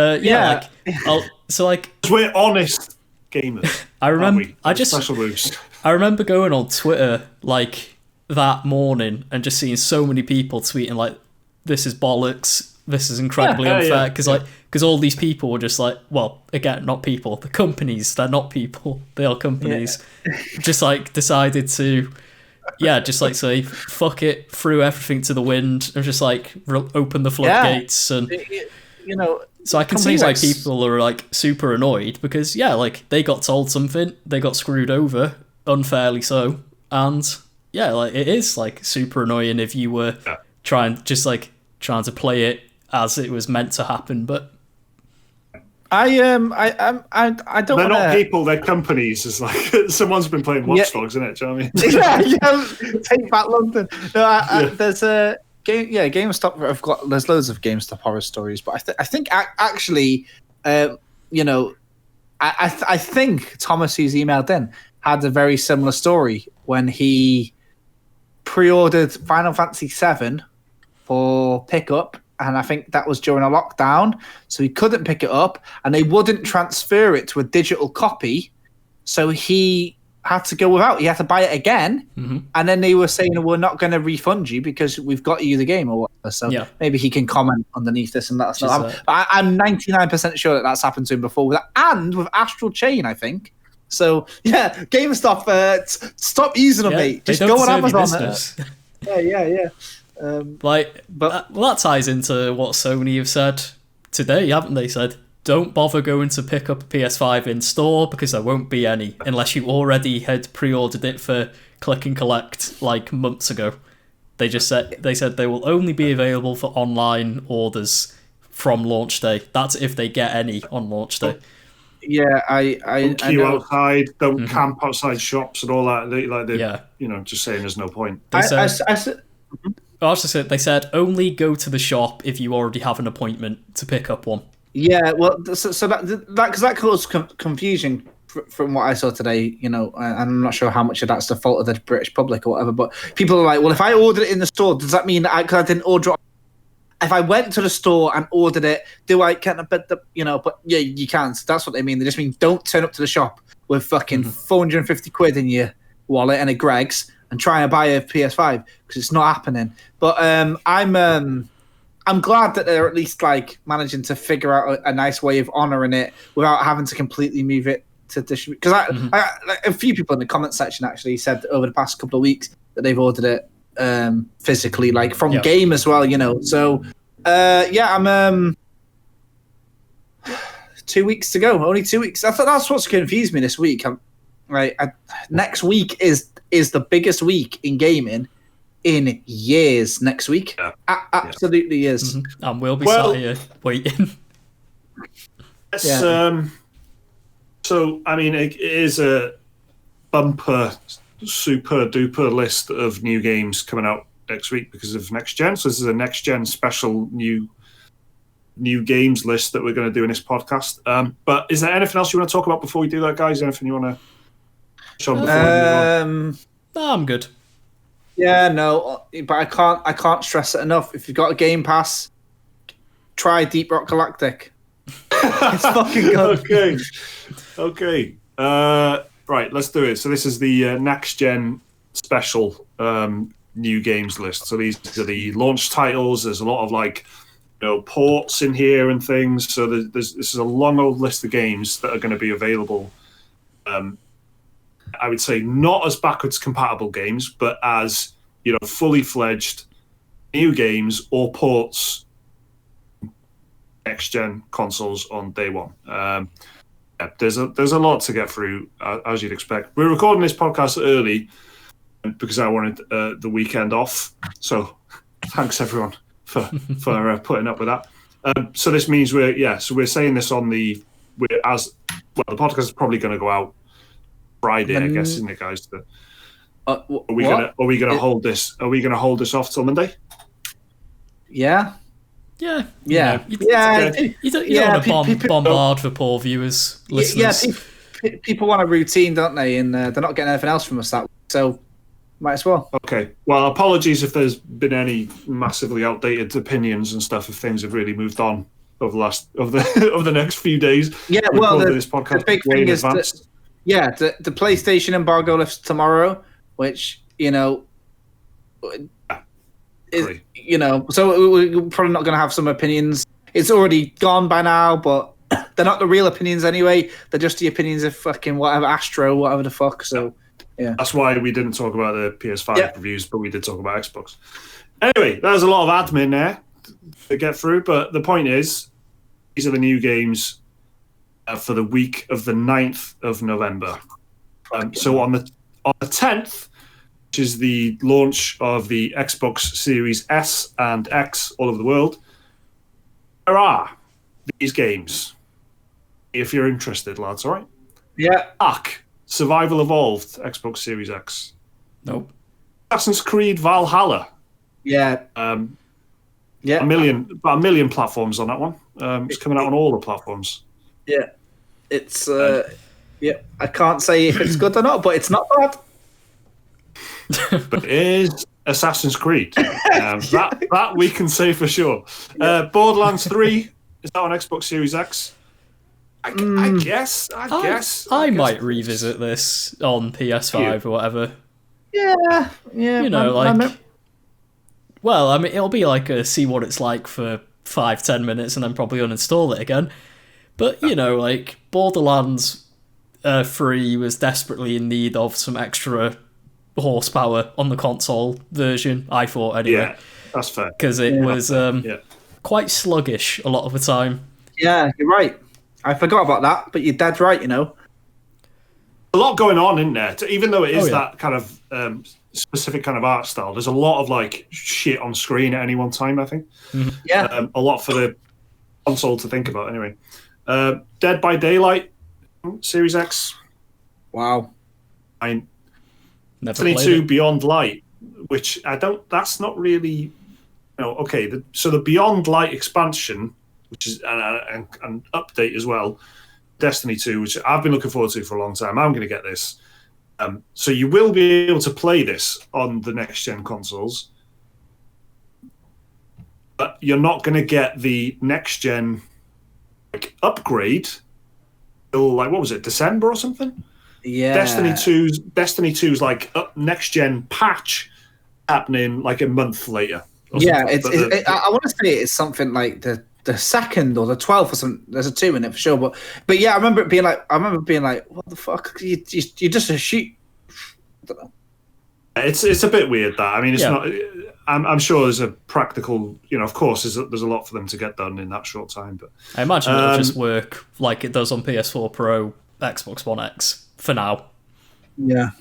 we're honest gamers.
I remember
Special moves.
I remember going on Twitter like that morning and just seeing so many people tweeting like, this is bollocks, this is incredibly unfair, because all these people were just like, well, again, not people, the companies, they're not people, they are companies, just like decided to just like say fuck it, threw everything to the wind, and just like open the floodgates. And so I can see why people are like super annoyed, because like they got told something, they got screwed over unfairly so, and like it is like super annoying if you were trying to play it as it was meant to happen. But
I don't.
They're not people; they're companies. It's like someone's been playing Watch Dogs, isn't it? Do you know what I
mean? Take back London. No, there's a game. Yeah, GameStop. There's loads of GameStop horror stories, but I think actually, I think Thomas, who's emailed in, had a very similar story when he pre-ordered Final Fantasy VII for pickup, and I think that was during a lockdown, so he couldn't pick it up, and they wouldn't transfer it to a digital copy, so he had to go without. He had to buy it again, and then they were saying, we're not going to refund you because we've got you the game or whatever. So maybe he can comment underneath this and let us know. I'm 99% sure that's happened to him before, with Astral Chain, I think. So GameStop, stop using them, mate. Just go on Amazon.
Yeah.
But
well, that ties into what Sony have said today, haven't they? Said don't bother going to pick up a PS5 in store because there won't be any unless you already had pre-ordered it for click and collect like months ago. They said they will only be available for online orders from launch day. That's if they get any on launch day.
yeah, I
Don't queue
know.
outside, don't camp outside shops and all that.
Yeah.
Just saying there's no point.
They said,
I
they said only go to the shop if you already have an appointment to pick up one.
Yeah, well, so that because that caused confusion from what I saw today. And I'm not sure how much of that's the fault of the British public or whatever. But people are like, well, if I ordered it in the store, does that mean that because I didn't order it? If I went to the store and ordered it, do I can't? But but yeah, you can't. That's what they mean. They just mean don't turn up to the shop with fucking 450 quid in your wallet and a Greg's and try and buy a PS5 because it's not happening. But I'm glad that they're at least like managing to figure out a nice way of honoring it without having to completely move it to distribute. Because a few people in the comment section actually said over the past couple of weeks that they've ordered it physically, like from game as well. So I'm 2 weeks to go. Only 2 weeks. I thought that's what's confused me this week. Next week is the biggest week in gaming in years. Next week, absolutely is.
And we'll be sat here waiting.
So I mean, it is a bumper, super duper list of new games coming out next week because of next gen. So this is a next gen special new games list that we're going to do in this podcast. But is there anything else you want to talk about before we do that, guys? Anything you want to show before?
No, I'm good.
Yeah, no, but I can't stress it enough. If you've got a Game Pass, try Deep Rock Galactic. It's fucking good.
Okay. Right, let's do it. So this is the next gen special new games list. So these are the launch titles. There's a lot of ports in here and things. So this is a long old list of games that are going to be available. I would say not as backwards compatible games, but as fully fledged new games or ports next gen consoles on day one. There's a lot to get through, as you'd expect. We're recording this podcast early because I wanted the weekend off. So thanks everyone for putting up with that. So this means we're saying this on the podcast is probably going to go out Friday, I guess, isn't it, guys? Are we gonna hold this? Are we gonna hold this off till Monday?
Yeah.
Yeah.
Yeah.
You don't want to bombard for poor viewers, listeners.
Yeah, people want a routine, don't they? And they're not getting anything else from us that week, so might as well.
Okay. Well, apologies if there's been any massively outdated opinions and stuff. If things have really moved on over the next few days.
Yeah. Well,
this podcast
the big thing is the PlayStation embargo lifts tomorrow, which so we're probably not going to have some opinions. It's already gone by now, but they're not the real opinions anyway. They're just the opinions of fucking whatever Astro, whatever the fuck. So yeah,
that's why we didn't talk about the PS5 reviews, but we did talk about Xbox. Anyway, there's a lot of admin there to get through, but the point is, these are the new games for the week of the 9th of November. So on the 10th, which is the launch of the Xbox Series S and X all over the world, there are these games. If you're interested, lads, all right?
Yeah.
Ark, Survival Evolved, Xbox Series X.
Nope.
Assassin's Creed Valhalla.
Yeah.
About a million platforms on that one. It's coming out on all the platforms.
Yeah. It's I can't say if it's good or not, but it's not bad.
But it is Assassin's Creed. That we can say for sure. Borderlands 3 is that on Xbox Series X? I guess.
I might revisit this on PS5 or whatever.
Yeah.
Well, I mean, it'll be like see what it's like for 5-10 minutes and then probably uninstall it again. But Borderlands 3 was desperately in need of some extra horsepower on the console version, I thought anyway.
That's fair.
Because it was quite sluggish a lot of the time.
Yeah, you're right. I forgot about that, but you're dead right,
A lot going on in there. Even though it is that kind of specific kind of art style, there's a lot of like shit on screen at any one time, I think.
Mm-hmm.
Yeah.
A lot for the console to think about anyway. Dead by Daylight, Series X.
Wow.
Destiny 2 Beyond Light, which that's not really, okay. So the Beyond Light expansion, which is an update as well, Destiny 2, which I've been looking forward to for a long time. I'm going to get this. So you will be able to play this on the next-gen consoles, but you're not going to get the next-gen upgrade till, what was it, December or something?
Yeah.
Destiny 2's next-gen patch happening a month later.
Yeah, I want to say it's something like the 2nd or the 12th or something. There's a 2 in it for sure, but yeah, I remember it being like, what the fuck? You just a shoot. I don't know.
It's a bit weird that. I mean, it's not. I'm sure there's a practical. Of course, there's a lot for them to get done in that short time. But
I imagine it'll just work like it does on PS4 Pro, Xbox One X for now.
Yeah.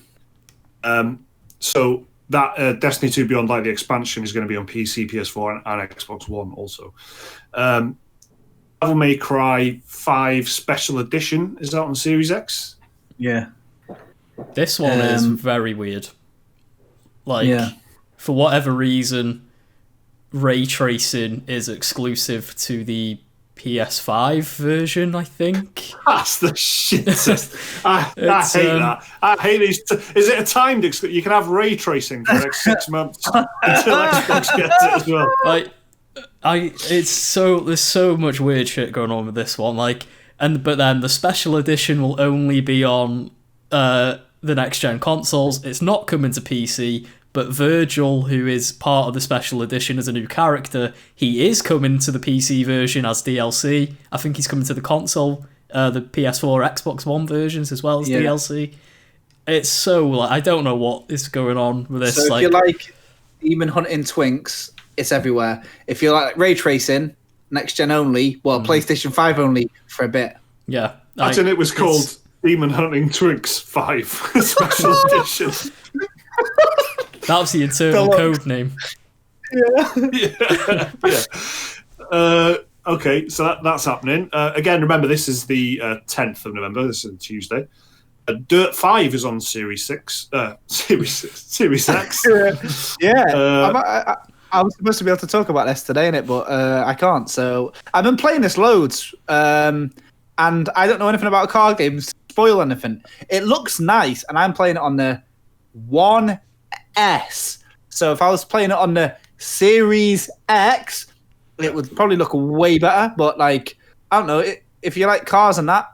So that Destiny 2 Beyond Light, the expansion, is going to be on PC, PS4, and Xbox One also. Devil May Cry 5 Special Edition is out on Series X.
Yeah.
This one is very weird. For whatever reason, ray tracing is exclusive to the PS5 version, I think.
That's the shit. I hate that. I hate these. Is it a timed exclusive? You can have ray tracing for the next 6 months until Xbox gets it as well.
There's so much weird shit going on with this one. But then the special edition will only be on the next gen consoles. It's not coming to PC. But Virgil, who is part of the special edition as a new character, he is coming to the PC version as DLC. I think he's coming to the console, the PS4, Xbox One versions as well as DLC. It's so, I don't know what is going on with this.
So if you like demon hunting twinks, it's everywhere. If you like ray tracing, next gen only, PlayStation 5 only for a bit.
Yeah.
Imagine it was called Demon Hunting Twinks 5 Special Edition.
That was the internal code name.
Yeah. Okay, so that's happening. Again, remember, this is the 10th of November. This is Tuesday. Dirt 5 is on Series X. Series X.
Yeah. I was supposed to be able to talk about this today, innit? But I can't. So I've been playing this loads. And I don't know anything about card games to spoil anything. It looks nice, and I'm playing it on the One S. So if I was playing it on the Series X, it would probably look way better. But I don't know. If you like cars and that,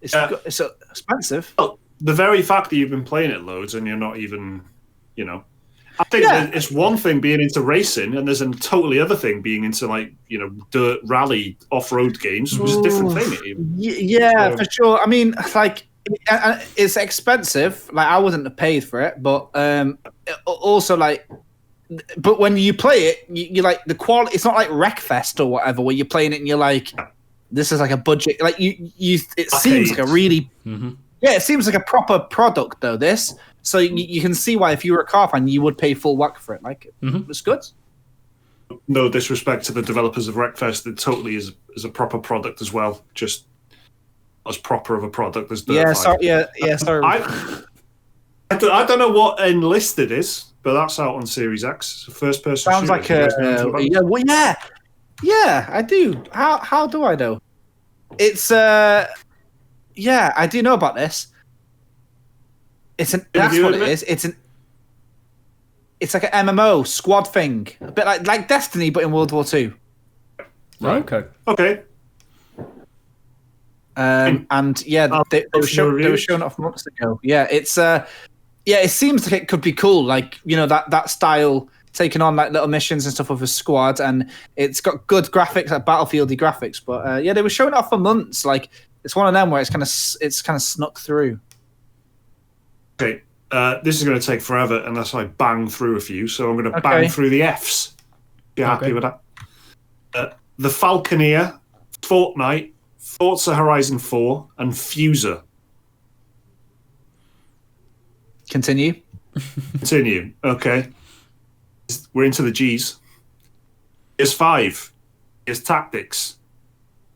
it's expensive.
Well, the very fact that you've been playing it loads and you're not even, I think it's one thing being into racing, and there's a totally other thing being into dirt rally off-road games, which is a different thing.
Yeah, for sure. I mean, it's expensive. I wouldn't have paid for it, but also but when you play it, you like the quality. It's not like Wreckfest or whatever, where you're playing it and you're like, this is like a budget. It seems like a really, it seems like a proper product though. This, so you can see why if you were a car fan, you would pay full whack for it. It's good.
No disrespect to the developers of Wreckfest, it totally is a proper product as well. Just as proper of a product as Dirt 5.
Sorry.
I don't know what Enlisted is, but that's out on Series X. It's a first-person
Sounds
shooter.
like I do. How do I know? It's I do know about this. That's what it is. It's like an MMO squad thing, a bit like Destiny, but in World War II.
Right. Okay.
They were showing off months ago. Yeah, it seems like it could be cool. That style, taking on little missions and stuff with a squad, and it's got good graphics, like Battlefieldy graphics. But they were showing it off for months. It's one of them where it's kind of snuck through.
Okay, This is going to take forever unless I bang through a few, so I'm going to bang through the Fs. You happy with that? The Falconeer, Fortnite, Forza Horizon 4, and Fuser.
Continue. Okay. We're into the Gs. Gears 5. Gears Tactics.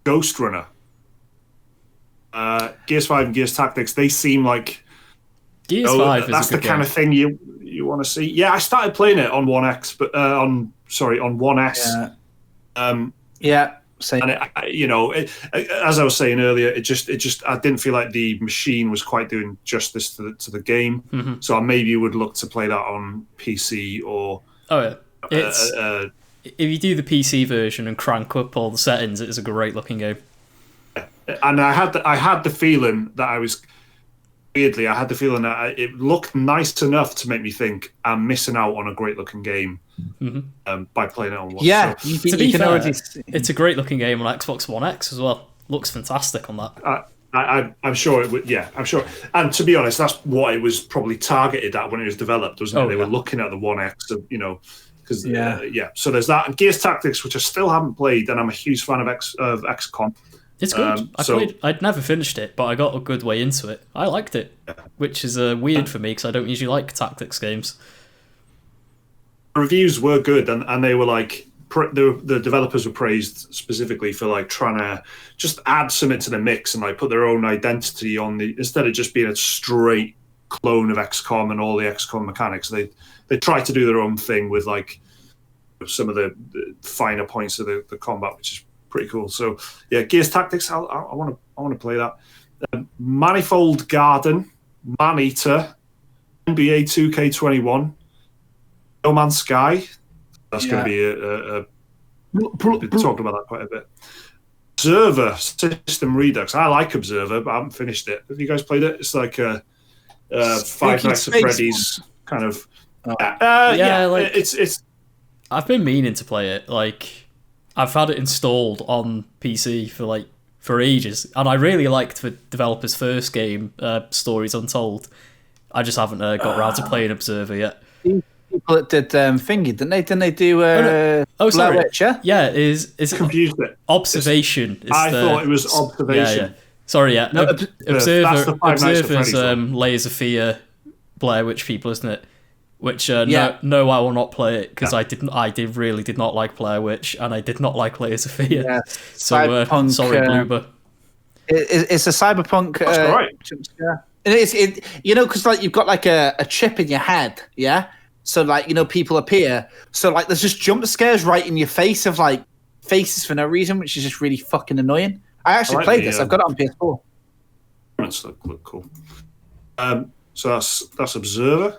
Ghost Runner. Gears 5 and Gears Tactics, they seem like...
Gears 5
that's the kind of thing you want to see. Yeah, I started playing it on 1X, but on 1S.
Yeah. Same.
And as I was saying earlier, it just I didn't feel like the machine was quite doing justice to the game.
Mm-hmm.
So I maybe would look to play that on PC or.
Oh yeah, if you do the PC version and crank up all the settings, it's a great looking game.
And I had the feeling that I was. Weirdly, I had the feeling that it looked nice enough to make me think I'm missing out on a great looking game by playing it on one.
Yeah,
so,
to be fair, it's a great looking game on Xbox One X as well. Looks fantastic on that.
I'm sure it would. Yeah, I'm sure. And to be honest, that's what it was probably targeted at when it was developed, wasn't it? They were looking at the One X, because So there's that, and Gears Tactics, which I still haven't played, and I'm a huge fan of XCOM.
It's good. I'd never finished it, but I got a good way into it. I liked it, which is weird for me because I don't usually like tactics games.
Reviews were good, and they were like the developers were praised specifically for like trying to just add something to the mix and like put their own identity on instead of just being a straight clone of XCOM and all the XCOM mechanics. They tried to do their own thing with like some of the finer points of the combat, which is pretty cool. So yeah, Gears Tactics. I want to play that. Manifold Garden, Maneater, NBA 2K21, No Man's Sky. That's going to be we've talked about that quite a bit. Observer System Redux. I like Observer, but I haven't finished it. Have you guys played it? It's like a Five Nights at Freddy's kind of. It's.
I've been meaning to play it. Like, I've had it installed on PC for ages, and I really liked the developer's first game, Stories Untold. I just haven't got around to playing Observer yet.
People that did Thingy, didn't they? Didn't they do
sorry.
Blair Witch, yeah?
Yeah, is it
confused it?
Observation?
I thought it was Observation.
Yeah. Sorry, yeah. No, Observer's
one.
Layers of Fear, Blair Witch people, isn't it? Which no, I will not play it because I really did not like Blair Witch, and I did not like Layers of Fear.
Yeah.
So sorry, Bloober.
It's a cyberpunk.
That's right.
It's because like you've got like a chip in your head, yeah. So like people appear. So like there's just jump scares right in your face of like faces for no reason, which is just really fucking annoying. I actually played this. I've got it on PS4.
That's look cool. So that's Observer.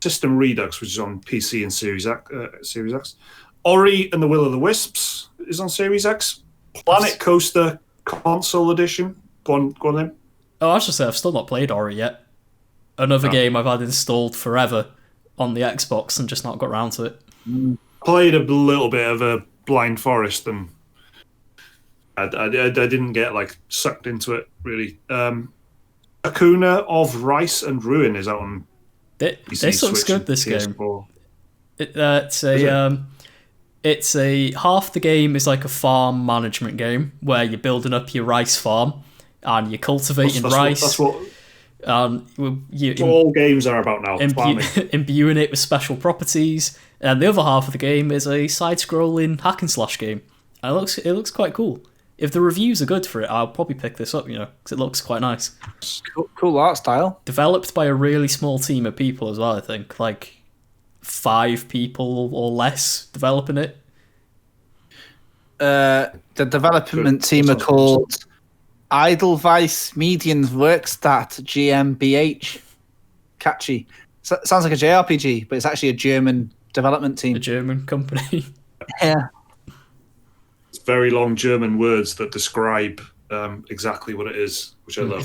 System Redux, which is on PC and Series X. Ori and the Will of the Wisps is on Series X. Planet Coaster Console Edition. Go on then.
Oh, I should say I've still not played Ori yet. Another game I've had installed forever on the Xbox and just not got around to it.
Played a little bit of a Blind Forest and I didn't get like sucked into it really. Akuna of Rice and Ruin is out on PC,
this looks
Switch,
good, this
PS4.
Game. It's a half the game is like a farm management game where you're building up your rice farm and you're cultivating rice.
That's what
all
games are about now.
Imbuing it with special properties, and the other half of the game is a side-scrolling hack and slash game. And it looks quite cool. If the reviews are good for it, I'll probably pick this up, because it looks quite nice.
Cool art style.
Developed by a really small team of people as well, I think. Like 5 people or less developing it.
The development team are called Edelweiss Medien's Werkstatt GmbH. Catchy. Sounds like a JRPG, but it's actually a German development team.
A German company.
Yeah.
It's very long German words that describe exactly what it is, which I love.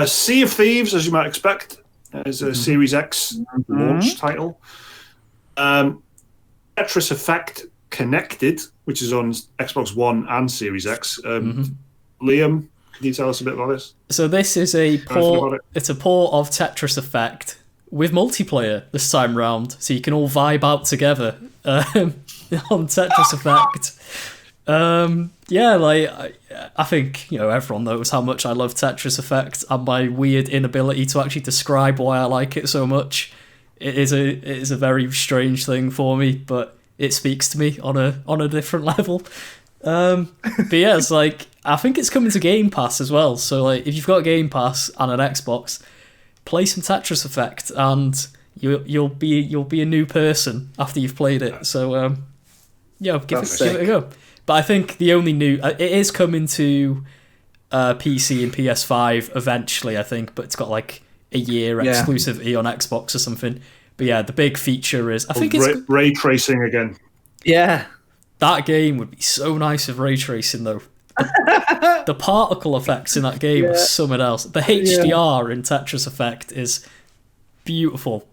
Sea of Thieves, as you might expect, is a Series X launch title. Tetris Effect Connected, which is on Xbox One and Series X. Liam, Can you tell us a bit about this?
So this is a
Anything about
port.
it?
It's a port of Tetris Effect with multiplayer this time round, so you can all vibe out together on Tetris Effect. Yeah, like I think everyone knows how much I love Tetris Effect and my weird inability to actually describe why I like it so much. It is a very strange thing for me, but it speaks to me on a different level. But yeah, it's like I think it's coming to Game Pass as well. So like if you've got Game Pass and an Xbox, play some Tetris Effect and you'll be a new person after you've played it. So give it a go. But I think the only new it is coming to PC and PS5 eventually, I think, but it's got like a year exclusivity on Xbox or something. But yeah, the big feature is I think it's
ray tracing again.
Yeah.
That game would be so nice with ray tracing though. The particle effects in that game are something else. The HDR in Tetris Effect is beautiful.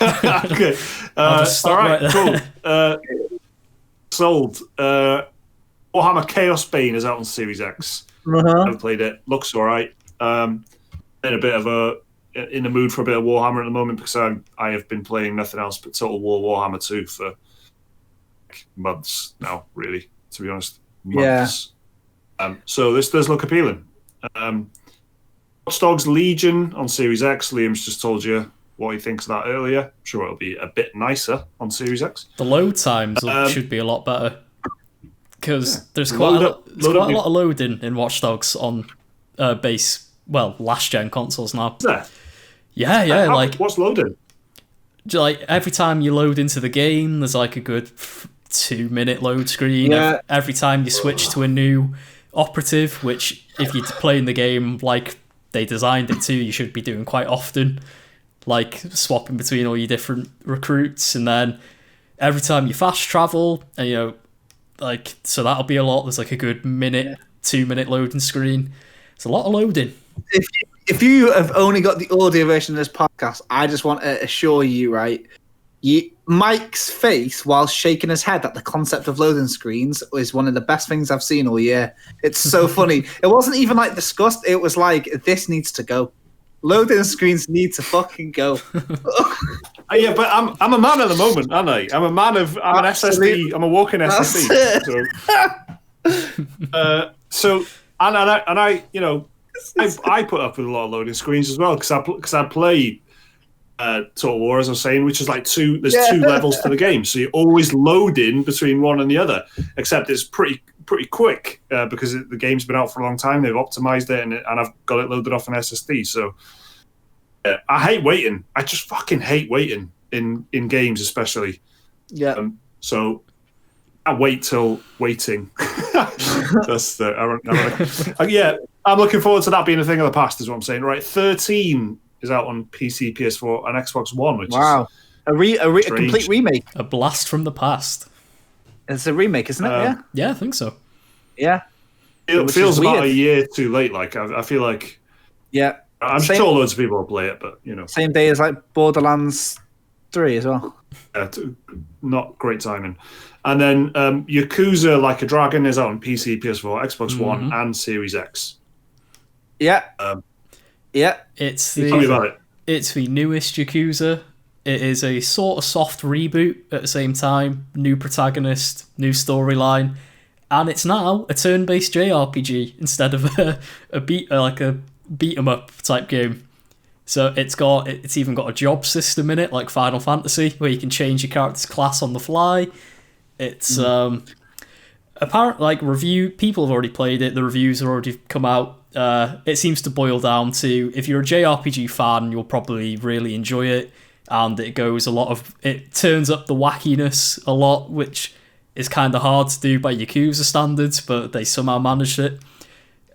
Okay. All right, cool. Sold. Warhammer Chaos Bane is out on Series X. I've played it. Looks all right. In the mood for a bit of Warhammer at the moment because I have been playing nothing else but Total War Warhammer 2 for months now, really, to be honest. Months. Yeah. So this does look appealing. Watch Dogs Legion on Series X. Liam's just told you what he thinks of that earlier. I'm sure it'll be a bit nicer on Series X.
The load times should be a lot better because there's quite a lot of loading in Watch Dogs on last gen consoles now.
Is there?
Yeah. Like
what's loading?
Like every time you load into the game, there's like a good 2-minute load screen.
Yeah.
Every time you switch to a new operative, which if you're playing the game like they designed it to, you should be doing quite often, like swapping between all your different recruits, and then every time you fast travel, and so that'll be a lot. There's like a good 2-minute loading screen. It's a lot of loading.
If you have only got the audio version of this podcast, I just want to assure you, right? Mike's face while shaking his head at the concept of loading screens is one of the best things I've seen all year. It's so funny. It wasn't even like discussed. It was like, this needs to go. Loading screens need to fucking go.
Yeah, but I'm a man at the moment, aren't I? I'm an SSD. I'm a walking SSD. I put up with a lot of loading screens as well because I play Total War, as I was saying, which is like there's two levels to the game, so you're always loading between one and the other. Except it's pretty quick because the game's been out for a long time. They've optimized it, and I've got it loaded off an SSD. So I hate waiting. I just fucking hate waiting in games, especially.
Yeah.
So I wait till waiting. That's yeah. I'm looking forward to that being a thing of the past, is what I'm saying. Right, 13 is out on PC, PS4, and Xbox One, which is
a complete remake.
A blast from the past.
It's a remake, isn't it?
Yeah, I think so.
Yeah.
It feels about a year too late. Like I feel like.
Yeah.
I'm sure loads of people will play it, but
Same day as like Borderlands 3 as well.
Not great timing. And then Yakuza Like a Dragon is out on PC, PS4, Xbox One, and Series X.
Yeah.
It's
tell me about it.
It's the newest Yakuza. It is a sort of soft reboot at the same time. New protagonist, new storyline, and it's now a turn-based JRPG instead of a beat 'em up type game. So it's even got a job system in it, like Final Fantasy, where you can change your character's class on the fly. It's apparent people have already played it. The reviews have already come out. It seems to boil down to, if you're a JRPG fan, you'll probably really enjoy it, and it turns up the wackiness a lot, which is kind of hard to do by Yakuza standards, but they somehow managed it.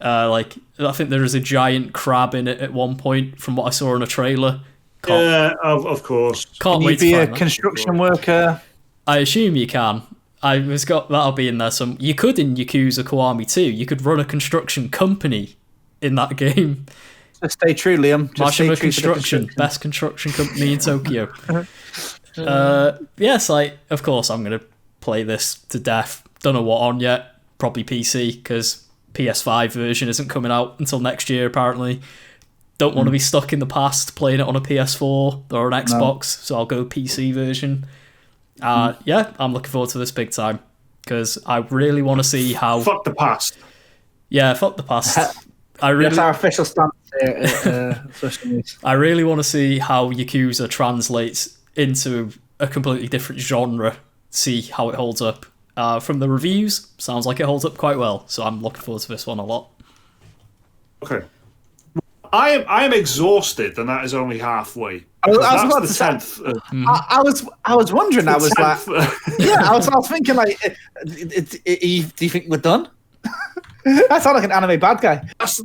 I think there is a giant crab in it at one point, from what I saw in a trailer.
Of course.
Can you be a construction worker?
I assume you can. That'll be in there. You could in Yakuza Kiwami 2. You could run a construction company in that game.
Just stay true, Liam.
Mashima Construction, best construction company in Tokyo. Yes, of course I'm going to play this to death. Don't know what on yet. probably PC, because PS5 version isn't coming out until next year, apparently. Don't want to be stuck in the past playing it on a PS4 or an Xbox, so I'll go PC version. Yeah, I'm looking forward to this big time, because I really want to see how...
Fuck the past.
Yeah, fuck the past.
That's our official stance here.
I really want to see how Yakuza translates into a completely different genre, see how it holds up. From the reviews, sounds like it holds up quite well, so I'm looking forward to this one a lot.
Okay. I am exhausted, and that is only halfway.
I was about
the
to say-
10th.
I was wondering. I was like,
10th.
yeah, I was thinking like, do you think we're done? That sounds like an anime bad guy.
That's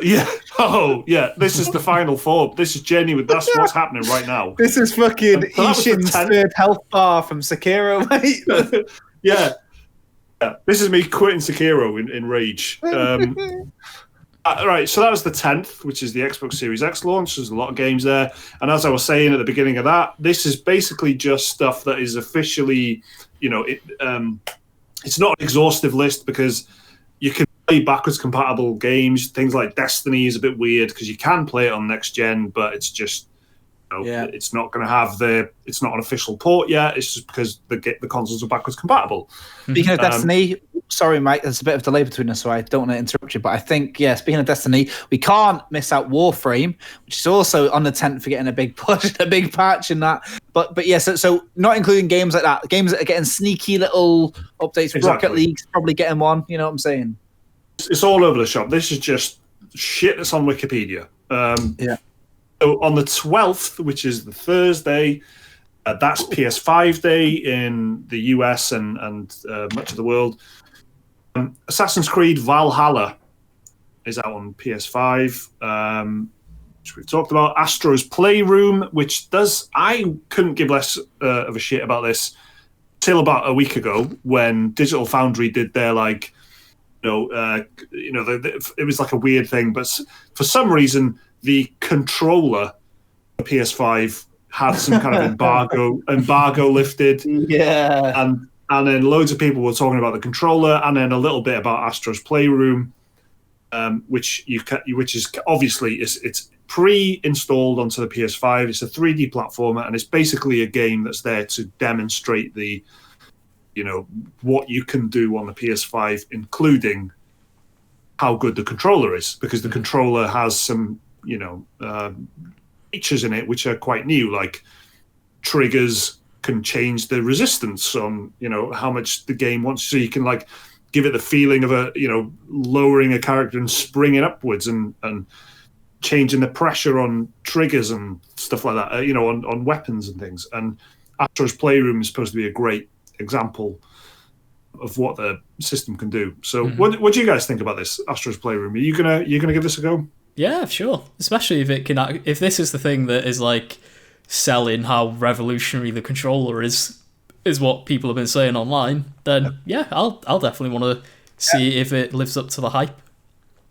yeah. Oh yeah, this is the final form. This is genuine. That's what's happening right now.
This is fucking
So that was the
Ishin's
10th.
third health bar from Sekiro, mate.
Yeah. This is me quitting Sekiro in rage. Right, so that was the 10th, which is the Xbox Series X launch. There's a lot of games there. And as I was saying at the beginning of that, this is basically just stuff that is officially, it's not an exhaustive list, because you can play backwards compatible games. Things like Destiny is a bit weird because you can play it on next gen, but it's just, it's not going to have it's not an official port yet. It's just because the consoles are backwards compatible.
Speaking of Destiny, sorry, Mike, there's a bit of delay between us, so I don't want to interrupt you. But I think, speaking of Destiny, we can't miss out Warframe, which is also on the 10th for getting a big push, a big patch in that. But yeah, so not including games like that, games that are getting sneaky little updates.
Exactly.
Rocket League's probably getting one. You know what I'm saying?
It's all over the shop. This is just shit that's on Wikipedia.
Yeah.
So on the 12th, which is the Thursday, that's PS5 Day in the US and much of the world. Assassin's Creed Valhalla is out on PS5, which we've talked about. Astro's Playroom, which I couldn't give less of a shit about this till about a week ago when Digital Foundry did their it was like a weird thing, but for some reason the controller for PS5 had some kind of embargo lifted.
Yeah.
And then loads of people were talking about the controller, and then a little bit about Astro's Playroom, which is obviously it's pre-installed onto the PS5. It's a 3D platformer, and it's basically a game that's there to demonstrate what you can do on the PS5, including how good the controller is, because the controller has some features in it which are quite new, like triggers can change the resistance on how much the game wants, so you can give it the feeling of lowering a character and springing upwards and changing the pressure on triggers and stuff like that, on weapons and things. And Astro's Playroom is supposed to be a great example of what the system can do. So what do you guys think about this Astro's Playroom? Are you gonna give this a go?
Yeah, sure. Especially if this is the thing that is selling how revolutionary the controller is what people have been saying online, then yeah, I'll definitely want to see if it lives up to the hype.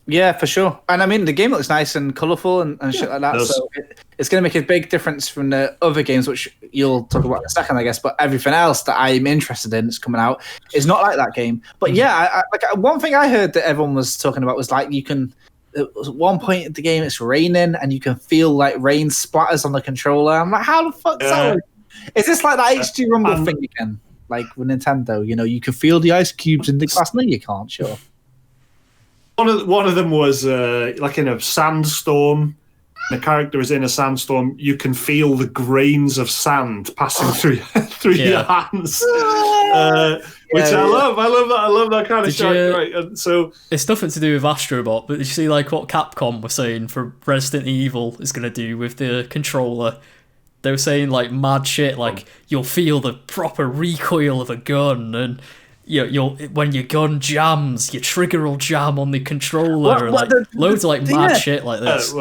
Yeah, for sure. And I mean, the game looks nice and colourful and shit like that. So it's going to make a big difference from the other games, which you'll talk about in a second, I guess. But everything else that I'm interested in that's coming out is not like that game. But yeah, one thing I heard that everyone was talking about was you can. At one point in the game, it's raining, and you can feel rain splatters on the controller. I'm like, how the fuck's that? Is this like that HD Rumble thing again? Like with Nintendo, you can feel the ice cubes in the glass. No, you can't. Sure.
One of them was in a sandstorm. The character is in a sandstorm. You can feel the grains of sand passing through your hands, which I love. I love that kind of shit. Right. And so
it's nothing to do with Astrobot, but did you see what Capcom was saying for Resident Evil is going to do with the controller? They were saying mad shit, you'll feel the proper recoil of a gun, and you'll when your gun jams, your trigger will jam on the controller, loads of mad shit like this.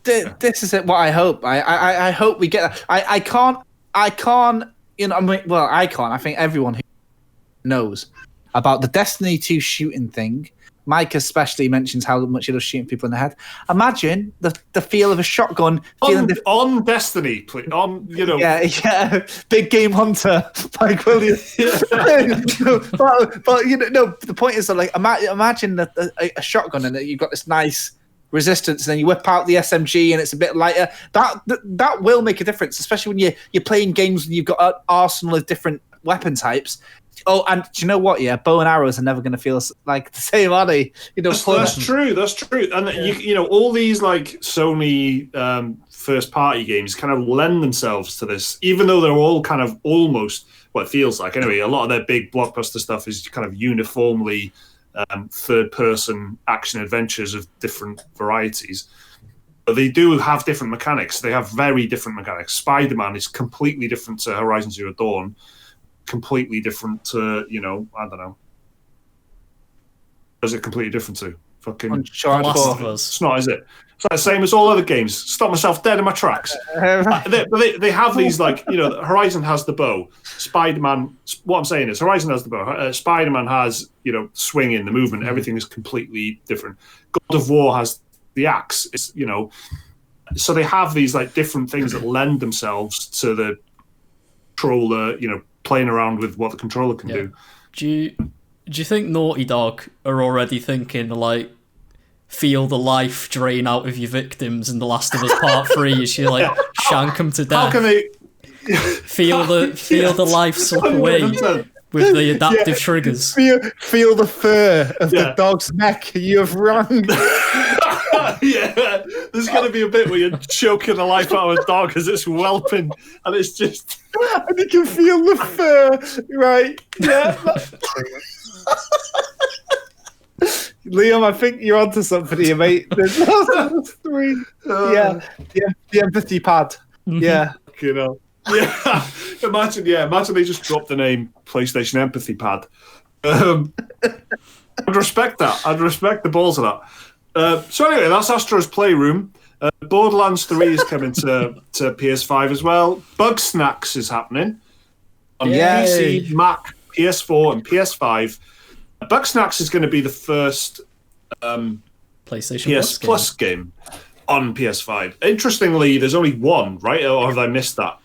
This is it. What I hope. I hope we get that. I can't. I can't. I can't. I think everyone who knows about the Destiny 2 shooting thing Mike especially mentions how much he loves shooting people in the head. Imagine the feel of a shotgun.
On Destiny, please.
Yeah. Big Game Hunter, Mike Williams. but the point is that, like, imagine a shotgun and you've got this nice resistance, and then you whip out the SMG and it's a bit lighter. That will make a difference, especially when you're playing games and you've got an arsenal of different weapon types. Oh, and do you know what? Yeah, bow and arrows are never going to feel like the same, are they?
That's true. And all these like Sony first party games kind of lend themselves to this, even though they're all kind of almost what it feels like. Anyway, a lot of their big blockbuster stuff is kind of uniformly third person action adventures of different varieties. But they do have different mechanics. They have very different mechanics. Spider-Man is completely different to Horizon Zero Dawn. Completely different to, I don't know. What is it completely different to? Fucking
Last of Us.
It's not, is it? It's like the same as all other games. Stop myself dead in my tracks. They have these, like, Horizon has the bow. Spider-Man, what I'm saying is Horizon has the bow. Spider-Man has, swinging, the movement. Everything is completely different. God of War has the axe. It's, so they have these, like, different things that lend themselves to the controller, playing around with what the controller can do.
Do you think Naughty Dog are already thinking, like, feel the life drain out of your victims in The Last of Us Part 3 as you, like, shank them to death?
How can they
feel the life slip away with the adaptive triggers?
Feel the fur of the dog's neck you have wrung.
Yeah, there's going to be a bit where you're choking the life out of a dog as it's whelping, and it's just...
and you can feel the fur, right? Yeah. Liam, I think you're onto something here, mate. There's three. The empathy pad.
Mm-hmm.
Yeah.
Yeah. Imagine they just dropped the name PlayStation Empathy Pad. I'd respect that. I'd respect the balls of that. So anyway, that's Astro's Playroom. Borderlands 3 is coming to PS5 as well. Bug Snacks is happening on PC, Mac, PS4, and PS5. Bug Snacks is going to be the first
PlayStation
PS Plus game on PS5. Interestingly, there's only one, right? Or have I missed that?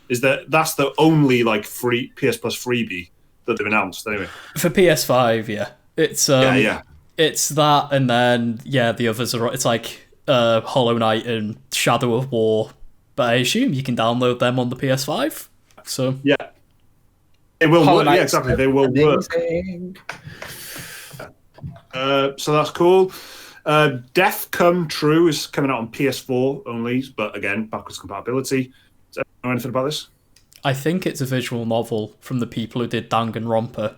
That's the only like free PS Plus freebie that they've announced anyway?
For PS5, yeah. It's It's that, and then the others are. It's like Hollow Knight and Shadow of War, but I assume you can download them on the PS5. So
yeah, it will work. Yeah, exactly. They will work. So that's cool. Death Come True is coming out on PS4 only, but again, backwards compatibility. Does anyone know anything about this?
I think it's a visual novel from the people who did Danganronpa.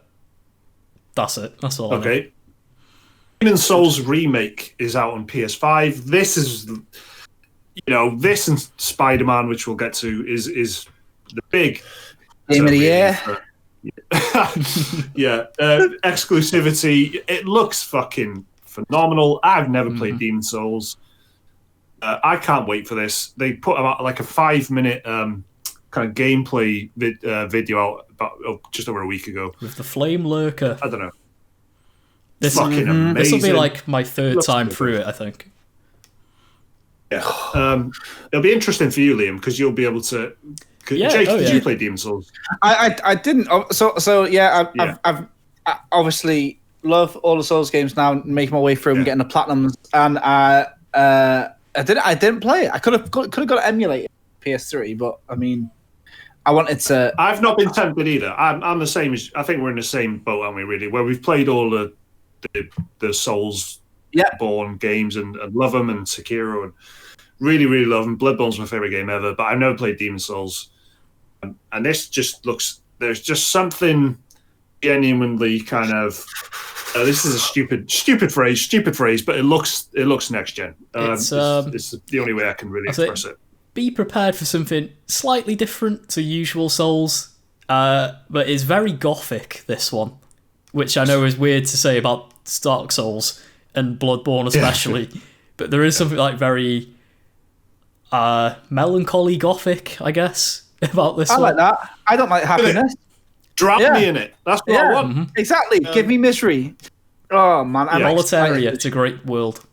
That's it. That's all.
Okay. Demon's Souls remake is out on PS5. This is, this and Spider-Man, which we'll get to, is the big
game of the year.
Exclusivity. It looks fucking phenomenal. I've never played Demon's Souls. I can't wait for this. They put about like a 5-minute kind of gameplay video out about just over a week ago
with the Flame Lurker.
I don't know.
This will be like my third time through it, I think.
Yeah, it'll be interesting for you, Liam, because you'll be able to. Jake, did you play Demon's Souls?
I didn't. I've obviously love all the Souls games now. Making my way through and getting the platinums, and I didn't play it. I could have got it emulated PS3, but I mean, I wanted to.
I've not been tempted either. I'm the same as. I think we're in the same boat, aren't we? Really, where we've played all the Souls Born games and love them, and Sekiro, and really, really love them. Bloodborne's my favorite game ever, but I've never played Demon's Souls. And this just looks. There's just something genuinely kind of. This is a stupid phrase, but it looks next gen. It's the only way I can really express it.
Be prepared for something slightly different to usual Souls, but it's very gothic, this one, which I know is weird to say about Dark Souls and Bloodborne especially, but there is something like very melancholy gothic, I guess, about this one.
I like that. I don't like happiness.
Drop me in it. That's what I want.
Exactly. Give me misery. Oh man, I'm
Boletaria,
excited.
it's a great world.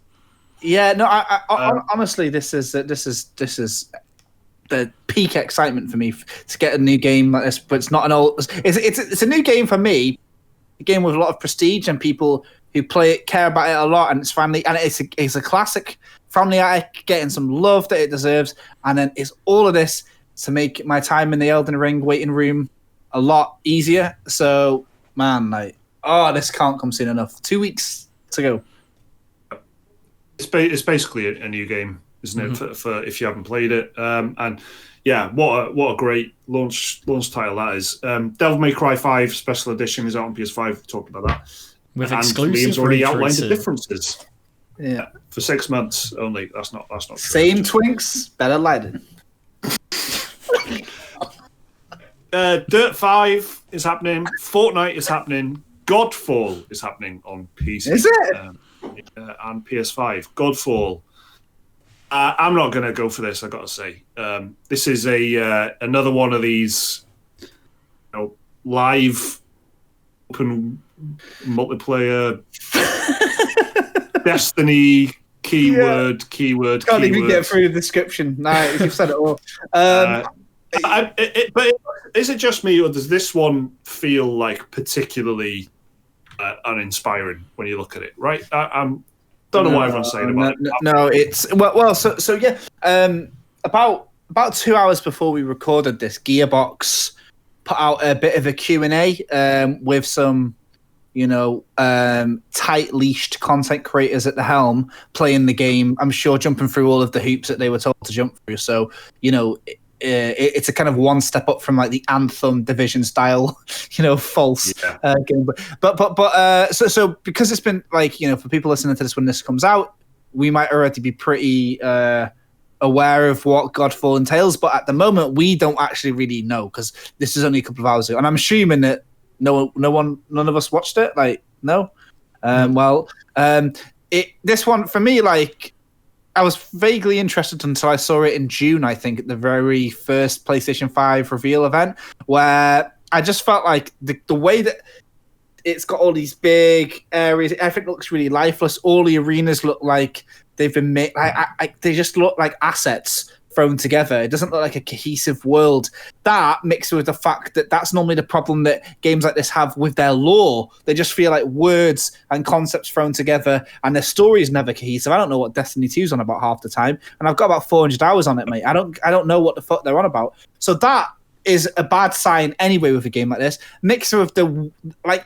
Yeah, no, honestly, this is the peak excitement for me to get a new game like this. But it's not an old. It's a new game for me. A game with a lot of prestige and people who play it care about it a lot, and it's a classic family getting some love that it deserves, and then it's all of this to make my time in the Elden Ring waiting room a lot easier. So man, this can't come soon enough. 2 weeks to go.
It's basically a new game, isn't it? For if you haven't played it, and yeah, what a great launch title that is. Devil May Cry 5 Special Edition is out on PS5. We talked about that.
With
and
exclusive
Liam's already outlined
soon.
the differences.
Yeah,
for 6 months only. That's not true.
Same twinks, better lighting.
Dirt 5 is happening. Fortnite is happening. Godfall is happening on PC.
Is it?
And PS5. Godfall. I'm not going to go for this, I got to say. This is another one of these live open multiplayer Destiny keyword.
Can't even get through the description. No, you've said it all.
But is it just me, or does this one feel like particularly uninspiring when you look at it? Right? Don't know what everyone's saying about it.
No, it's so yeah. About 2 hours before we recorded this, Gearbox put out a bit of a Q&A with some, tight leashed content creators at the helm playing the game. I'm sure jumping through all of the hoops that they were told to jump through. So it's a kind of one step up from like the Anthem Division style, false game. But so because it's been for people listening to this when this comes out, we might already be pretty aware of what Godfall entails. But at the moment, we don't actually really know because this is only a couple of hours ago, and I'm assuming that none of us watched it. No. This one for me, I was vaguely interested until I saw it in June, I think, at the very first PlayStation 5 reveal event, where I just felt like the way that it's got all these big areas, everything looks really lifeless. All the arenas look like they've been made. They just look like assets thrown together. It doesn't look like a cohesive world. That mixed with the fact that that's normally the problem that games like this have with their lore. They just feel like words and concepts thrown together, and their story is never cohesive. I don't know what Destiny 2's on about half the time, and I've got about 400 hours on it, mate. I don't know what the fuck they're on about. So that is a bad sign anyway with a game like this. Mixer of the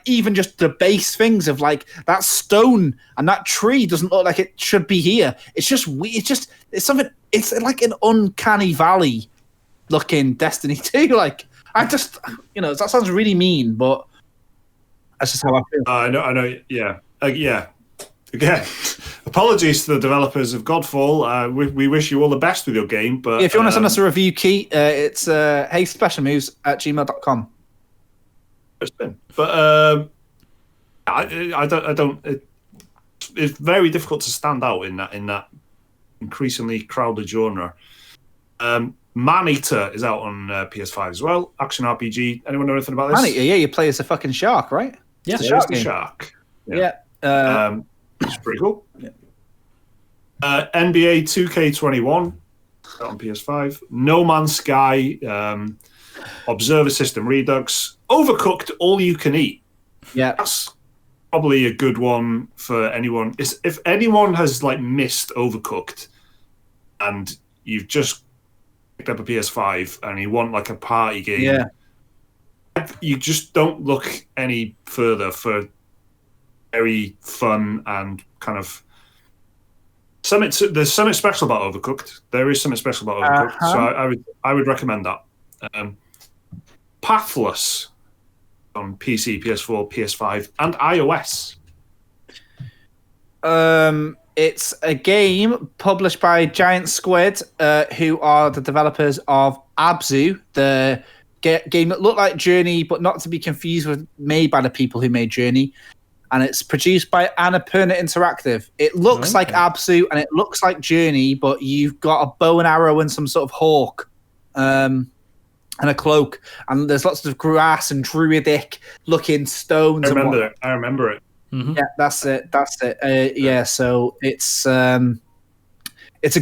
even just the base things of that stone and that tree doesn't look like it should be here. It's just weird. It's something. It's like an uncanny valley looking Destiny 2. That sounds really mean, but that's just how I feel.
I know. Yeah. Again, apologies to the developers of Godfall. We wish you all the best with your game. But
if you want to send us a review, Key, it's heyspecialmoves@gmail.com.
But I don't. It's very difficult to stand out in that increasingly crowded genre. Man-Eater is out on PS5 as well. Action RPG. Anyone know anything about this?
Man-Eater, yeah, you play as a fucking shark, right?
Yeah,
the shark.
Yeah.
It's pretty cool. Yeah. NBA 2K21 on PS5. No Man's Sky, Observer System Redux, Overcooked All You Can Eat.
Yeah,
that's probably a good one for anyone. If anyone has missed Overcooked, and you've just picked up a PS5 and you want a party game, you just don't look any further for very fun and kind of there's something special about Overcooked. There is something special about Overcooked, so I would recommend that. Pathless on PC, PS4, PS5, and iOS.
It's a game published by Giant Squid, who are the developers of Abzu, the game that looked like Journey, but not to be confused with made by the people who made Journey. And it's produced by Annapurna Interactive. It looks like Abzu and it looks like Journey, but you've got a bow and arrow and some sort of hawk and a cloak. And there's lots of grass and druidic looking stones.
I remember it.
Yeah, that's it. Yeah, so it's a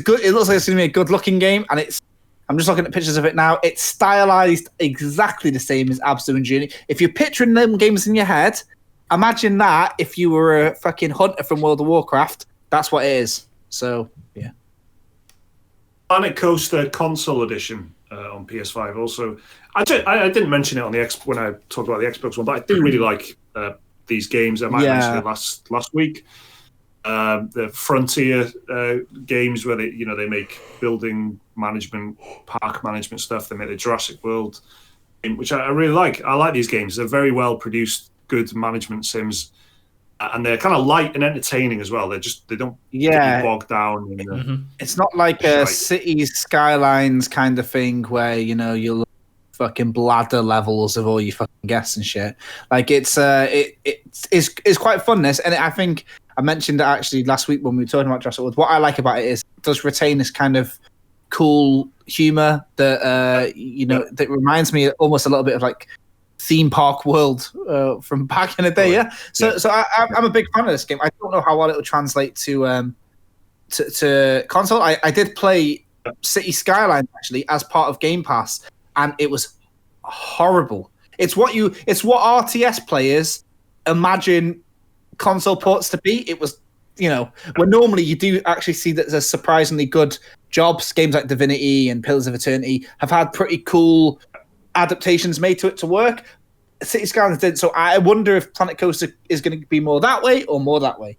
good. It looks like it's going to be a good-looking game, and I'm just looking at pictures of it now. It's stylized exactly the same as Abzu and Journey. If you're picturing them games in your head, imagine that if you were a fucking hunter from World of Warcraft. That's what it is. So yeah.
Planet Coaster Console Edition on PS5. Also, I didn't mention it on the when I talked about the Xbox one, but I do really like these games. I might have mentioned it last week. The Frontier games where they make building management, park management stuff. They make the Jurassic World game, which I really like. I like these games. They're very well produced, good management sims, and they're kind of light and entertaining as well. They don't get bogged down.
It's not like a Cities Skylines kind of thing where you'll fucking bladder levels of all your fucking guests and shit. Like it's quite fun. This, and I think I mentioned it actually last week when we were talking about Jurassic World. What I like about it is it does retain this kind of cool humor that that reminds me almost a little bit of like Theme Park World from back in the day. Yeah. So I'm a big fan of this game. I don't know how well it will translate to console. I did play City Skylines actually as part of Game Pass, and it was horrible. It's what RTS players imagine console ports to be. It was, where normally you do actually see that there's surprisingly good jobs. Games like Divinity and Pillars of Eternity have had pretty cool adaptations made to it to work. City Skylines did. So I wonder if Planet Coaster is going to be more that way or more that way.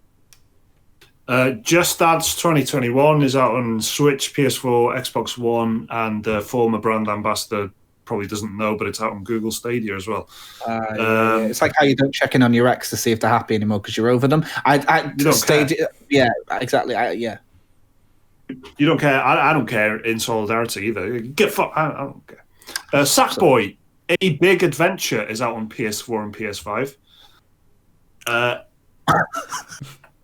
Just Dance 2021 is out on Switch, PS4, Xbox One, and former brand ambassador probably doesn't know, but it's out on Google Stadia as well.
It's like how you don't check in on your ex to see if they're happy anymore because you're over them. Stadia, yeah, exactly. Yeah.
You don't care. I don't care in solidarity either. Get fucked. I don't care. Sackboy, A Big Adventure is out on PS4 and PS5. I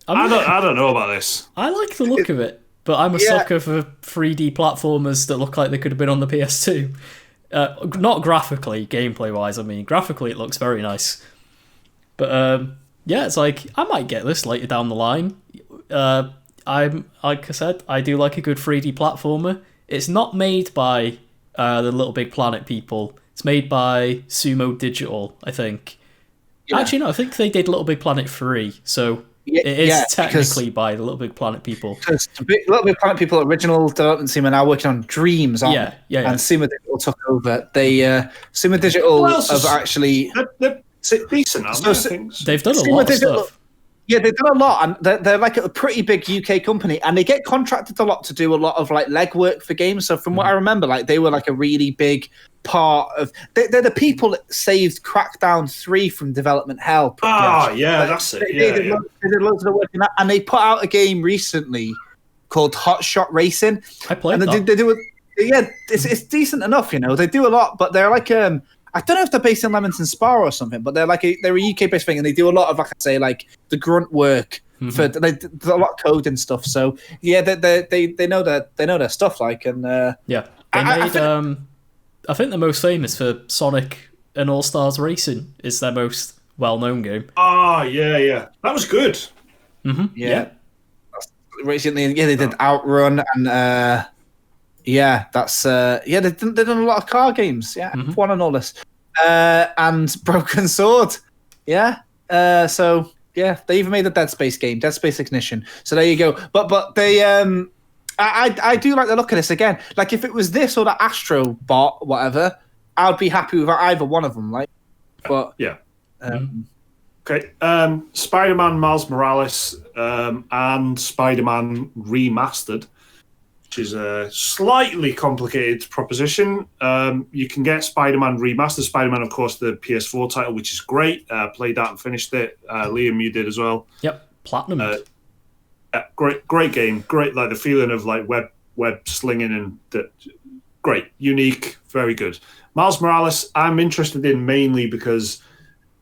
don't know about this.
I like the look of it, but I'm a sucker for 3D platformers that look like they could have been on the PS2. Not graphically, gameplay-wise. I mean, graphically it looks very nice. But it's like I might get this later down the line. I'm like I said, I do like a good 3D platformer. It's not made by the Little Big Planet people. It's made by Sumo Digital, I think. Yeah. Actually, no, I think they did Little Big Planet 3, so it is technically by the Little Big Planet people.
Because Little Big Planet people, original development team, are now working on Dreams, aren't they?
Yeah.
And Sumo Digital took over. Sumo Digital have actually...
They're decent, aren't they?
They've done a lot of stuff.
Yeah, they've done a lot, and they're like a pretty big UK company, and they get contracted a lot to do a lot of like legwork for games. So from what I remember, like they were like a really big part of. They're the people that saved Crackdown 3 from development hell.
That's it. They did
loads of the work in that, and they put out a game recently called Hot Shot Racing.
I played that.
They do it. Yeah, it's decent enough, They do a lot, but they're like I don't know if they're based in Leamington Spa or something, but they're a UK based thing, and they do a lot of, like I say, like the grunt work for they do a lot of code and stuff. So yeah, they know their stuff, like, and
they made I think they're most famous for Sonic and All Stars Racing is their most well known game.
That was good.
Yeah. Recently, they did Outrun and. That's they've done a lot of car games. Yeah, F1 and all this, and Broken Sword. Yeah, so yeah, they even made a Dead Space game, Dead Space Ignition. So there you go. But they, I do like the look of this again. Like if it was this or the Astro Bot, whatever, I'd be happy with either one of them. Like, but
yeah. Okay, Spider-Man Miles Morales and Spider-Man Remastered, which is a slightly complicated proposition. You can get Spider-Man Remastered. Spider-Man, of course, the PS4 title, which is great. Played that and finished it. Liam, you did as well.
Yep, platinum.
Great game. Great, like the feeling of like web slinging and great, unique, very good. Miles Morales, I'm interested in mainly because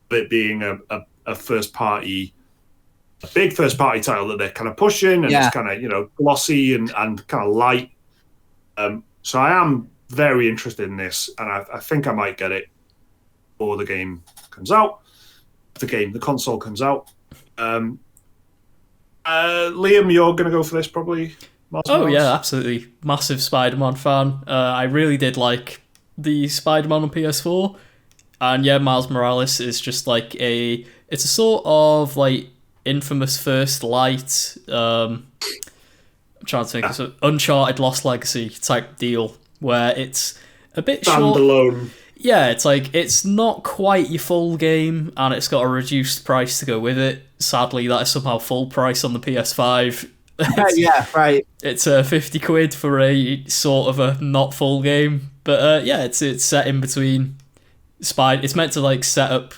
of it being a first party. A big first-party title that they're kind of pushing, and it's kind of glossy and kind of light. So I am very interested in this, and I think I might get it before the game comes out. The console comes out. Liam, you're going to go for this probably.
Oh yeah, absolutely. Massive Spider-Man fan. I really did like the Spider-Man on PS4, and yeah, Miles Morales is just like it's a sort of like infamous First Light. I'm trying to think of an Uncharted Lost Legacy type deal where it's a bit
standalone.
Short. Yeah, it's like it's not quite your full game, and it's got a reduced price to go with it. Sadly, that is somehow full price on the PS5.
Yeah, right.
It's £50 for a sort of a not full game, but yeah, it's set in between. It's meant to like set up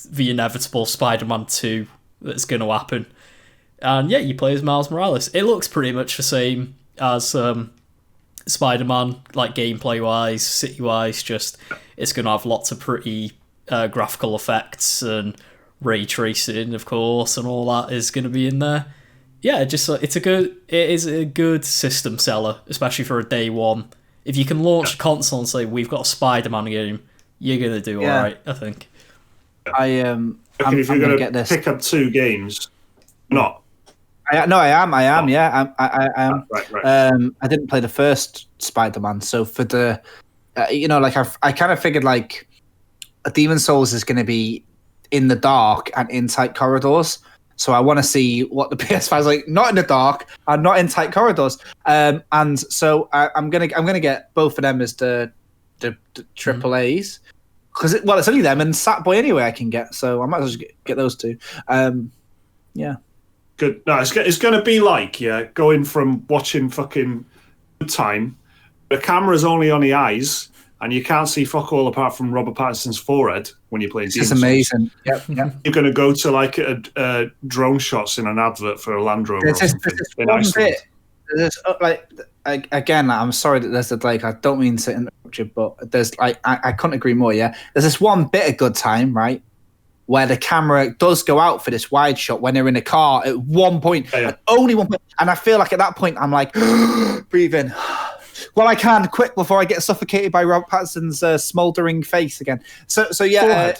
the inevitable Spider-Man 2 that's going to happen, and yeah, you play as Miles Morales. It looks pretty much the same as Spider-Man, like gameplay wise, city wise. Just it's going to have lots of pretty graphical effects and ray tracing, of course, and all that is going to be in there. Yeah, just it is a good system seller, especially for a day one. If you can launch a console and say we've got a Spider-Man game, you're gonna do all right, I think.
I'm
if you're
gonna
going to pick up 2 games, not.
I am. Yeah, I am.
Right.
I didn't play the first Spider-Man, so for the, like I kind of figured like, Demon Souls is going to be in the dark and in tight corridors. So I want to see what the PS5 is like, not in the dark and not in tight corridors. And so I'm gonna get both of them as the triple A's, because it's only them and Sackboy anyway I can get. So I might as well just get those 2. Yeah.
Good. No, it's going to be like going from watching fucking Good Time. The camera's only on the eyes, and you can't see fuck all apart from Robert Pattinson's forehead when you're playing.
It's amazing. Yep.
You're going to go to like a drone shots in an advert for a Land Rover.
There's one bit. Again, I'm sorry that there's a delay. I don't mean to interrupt you, but there's I couldn't agree more. Yeah, there's this one bit of Good Time, right, where the camera does go out for this wide shot when they're in a car at one point, only one point, and I feel like at that point I'm like breathing. Well, I can quick before I get suffocated by Robert Pattinson's smouldering face again. So yeah,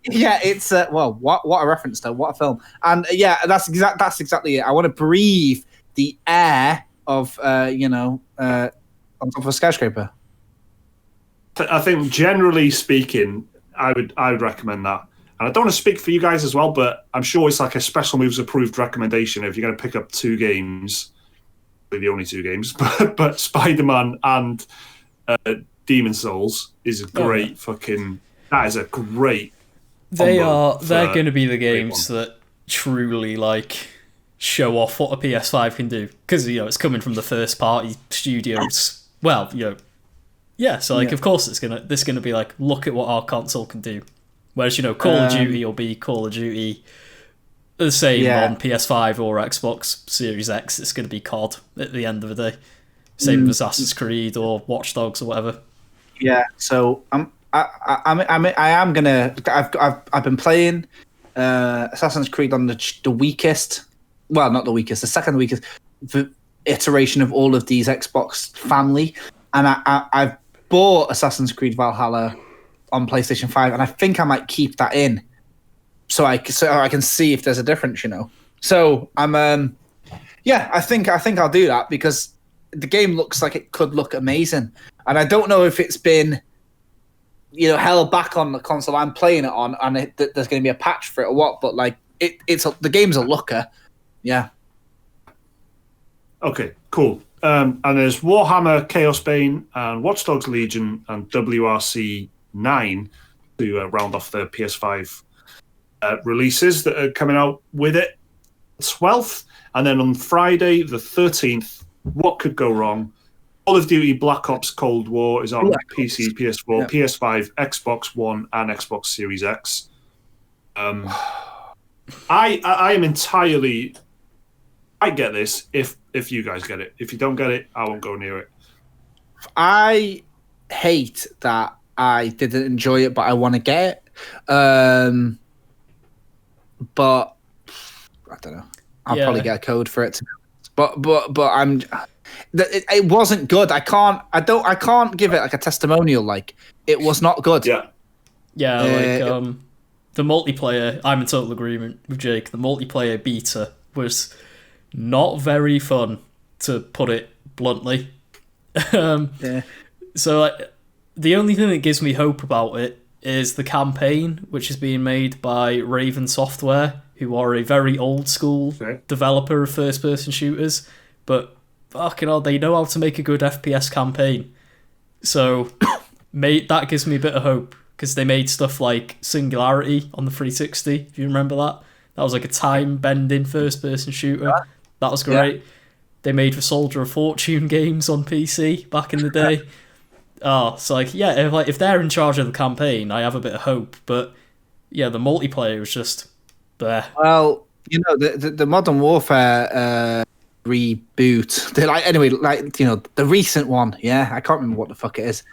it's what a reference to what a film, and that's exactly it. I want to breathe the air of on top of a skyscraper.
I think generally speaking, I would recommend that. And I don't want to speak for you guys as well, but I'm sure it's like a special moves approved recommendation if you're going to pick up 2 games. The only 2 games, but Spider-Man and Demon Souls is a great that is a great.
They're going to be the games that truly like show off what a PS5 can do, because it's coming from the first party studios. Well, so like of course this is gonna be like, look at what our console can do. Whereas Call of Duty will be Call of Duty. The same on PS5 or Xbox Series X. It's going to be COD at the end of the day. Same with Assassin's Creed or Watch Dogs or whatever.
Yeah, so I am gonna. I've been playing Assassin's Creed on the weakest. Well, not the weakest. The second weakest iteration of all of these Xbox family, and I've bought Assassin's Creed Valhalla on PlayStation 5, and I think I might keep that in. So I can see if there's a difference, So I'm, I think I'll do that, because the game looks like it could look amazing, and I don't know if it's been, held back on the console I'm playing it on, and there's going to be a patch for it or what. But like the game's a looker, yeah.
Okay, cool. And there's Warhammer Chaos Bane and Watch Dogs Legion and WRC 9 to round off the PS5. Releases that are coming out with it 12th, and then on Friday the 13th, what could go wrong? Call of Duty Black Ops Cold War is on PC, PS4, PS5, Xbox One, and Xbox Series X. I am entirely. I get this if you guys get it. If you don't get it, I won't go near it.
I hate that I didn't enjoy it, but I want to get it. But I don't know. I'll probably get a code for it. But I'm. It wasn't good. I can't give it like a testimonial. Like, it was not good.
Yeah.
Yeah. The the multiplayer, I'm in total agreement with Jake. The multiplayer beta was not very fun, to put it bluntly.
Yeah.
So the only thing that gives me hope about it is the campaign, which is being made by Raven Software, who are a very old school developer of first person shooters, but fucking hell, they know how to make a good FPS campaign. So that gives me a bit of hope, because they made stuff like Singularity on the 360, if you remember that. That was like a time bending first person shooter. That was great. Yeah. They made the Soldier of Fortune games on PC back in the day. So like, yeah, if they're in charge of the campaign, I have a bit of hope. But yeah, the multiplayer was just there.
Well, you know, the Modern Warfare reboot. They're like, anyway, like, you know, the recent one. Yeah, I can't remember what the fuck it is.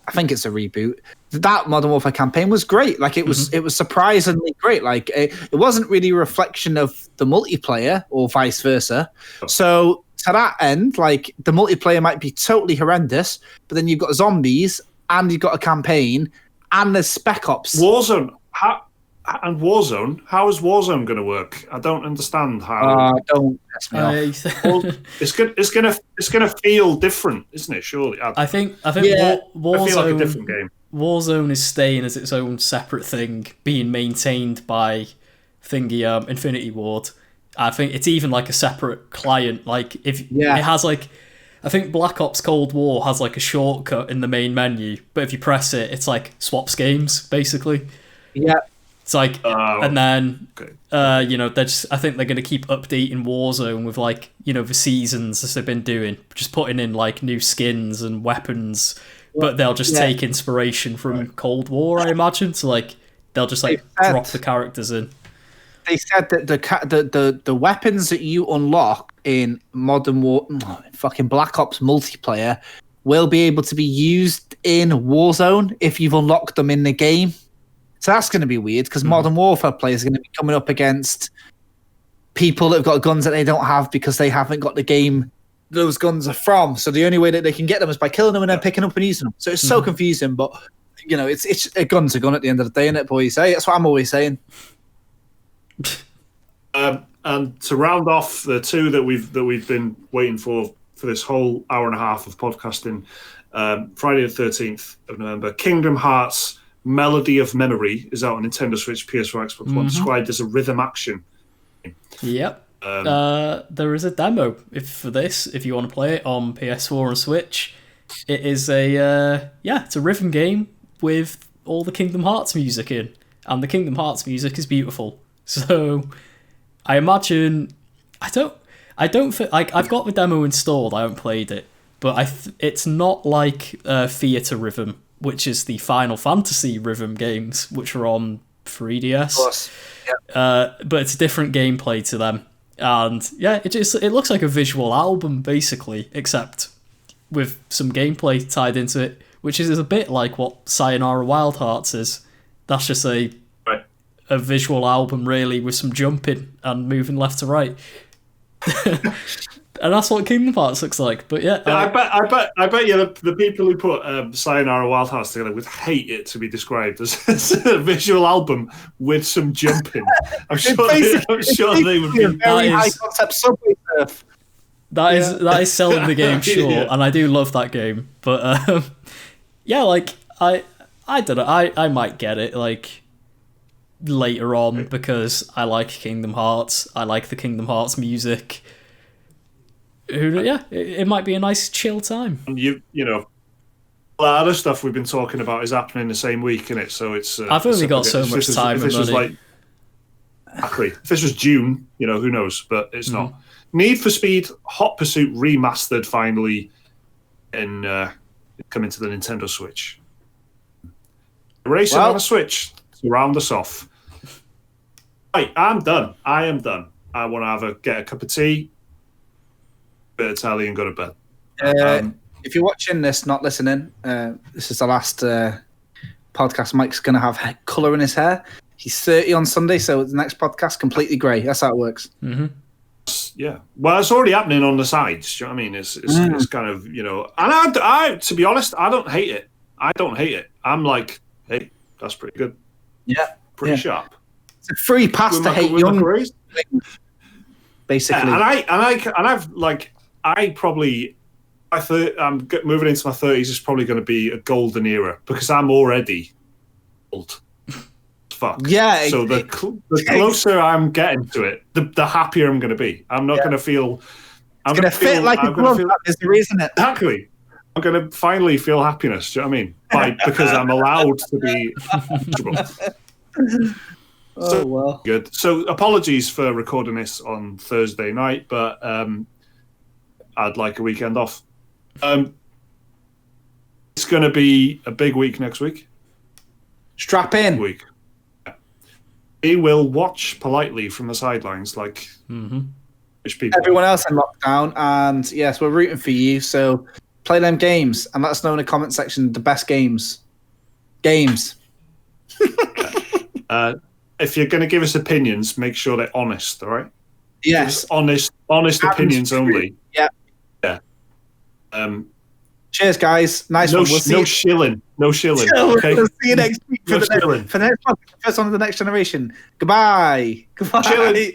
I think it's a reboot. That Modern Warfare campaign was great. Like, it was surprisingly great. Like, it wasn't really a reflection of the multiplayer or vice versa. So to that end, like, the multiplayer might be totally horrendous, but then you've got zombies and you've got a campaign and there's Spec Ops.
Warzone. How is Warzone going to work? I don't understand how.
Don't mess me off.
It's gonna feel different, isn't it? Surely.
I think
Warzone,
I feel
like a different game.
Warzone is staying as its own separate thing, being maintained by Infinity Ward. I think it's even like a separate client. Like it has like, I think Black Ops Cold War has like a shortcut in the main menu, but if you press it, it's like swaps games basically.
Yeah.
It's like, and then, you know, I think they're going to keep updating Warzone with, like, you know, the seasons as they've been doing, just putting in, like, new skins and weapons, but they'll just take inspiration from Cold War, I imagine. So, like, they'll just, like, drop the characters in.
They said that the weapons that you unlock in fucking Black Ops multiplayer will be able to be used in Warzone if you've unlocked them in the game. So that's going to be weird, because Modern Warfare players are going to be coming up against people that have got guns that they don't have because they haven't got the game those guns are from. So the only way that they can get them is by killing them and then picking up and using them. So it's so confusing, but, you know, it's a gun's a gun at the end of the day, isn't it, boys? That's what I'm always saying.
And to round off the two that we've been waiting for this whole hour and a half of podcasting, Friday the 13th of November, Kingdom Hearts Melody of Memory is out on Nintendo Switch, PS4, Xbox One, described as a rhythm action.
Yep. There is a demo for this, if you want to play it on PS4 and Switch. It is it's a rhythm game with all the Kingdom Hearts music in, and the Kingdom Hearts music is beautiful. So I imagine I don't think, like, I've got the demo installed. I haven't played it, but it's not like Theatre Rhythm, which is the Final Fantasy rhythm games, which are on 3DS. But it's a different gameplay to them, and it looks like a visual album basically, except with some gameplay tied into it, which is a bit like what Sayonara Wild Hearts is. That's just a visual album, really, with some jumping and moving left to right. And that's what Kingdom Hearts looks like. But yeah,
I bet you the people who put Sayonara Wild Hearts together would hate it to be described as a visual album with some jumping. I'm sure they would be
very high concept subway surf.
That is selling the game, sure, and I do love that game. But like I don't know, I might get it like later on because I like Kingdom Hearts. I like the Kingdom Hearts music. It might be a nice chill time.
And you know, a lot of other stuff we've been talking about is happening the same week, isn't it? So it's
I've only got so much time and money.
Exactly. If this was June, you know, who knows? But it's not. Need for Speed Hot Pursuit Remastered finally coming to the Nintendo Switch. Racing on a Switch to round us off. Right, I'm done. I am done. I want to get a cup of tea, bit of telly, and go to bed.
If you're watching this, not listening, this is the last podcast. Mike's going to have colour in his hair. He's 30 on Sunday, so the next podcast, completely grey. That's how it works.
Yeah. Well, it's already happening on the sides. Do you know what I mean? It's kind of, you know... And I, to be honest, I don't hate it. I'm like, hey, that's pretty good.
Yeah.
pretty sharp.
It's a free pass to hate young, basically.
I've like I probably. I'm moving into my 30s is probably going to be a golden era because I'm already old. Fuck.
Yeah.
So the closer I'm getting to it, the happier I'm going to be. I'm not going to feel.
It's going to fit like a glove, isn't it?
Exactly. I'm going to finally feel happiness. Do you know what I mean? Because I'm allowed to be miserable.
Well.
Good. So apologies for recording this on Thursday night, but I'd like a weekend off. It's going to be a big week next week.
Strap in.
Week. We will watch politely from the sidelines, like which people.
Everyone else in lockdown, and yes, we're rooting for you. So play them games and let us know in the comment section the best games. Games.
If you're going to give us opinions, make sure they're honest. All right.
Yes.
Honest opinions only.
Yeah.
Yeah.
Cheers, guys. Nice one. We'll
no shilling. No shilling. Okay?
We'll see you next week for the next one, for the next generation. Goodbye. Goodbye.
Chilling.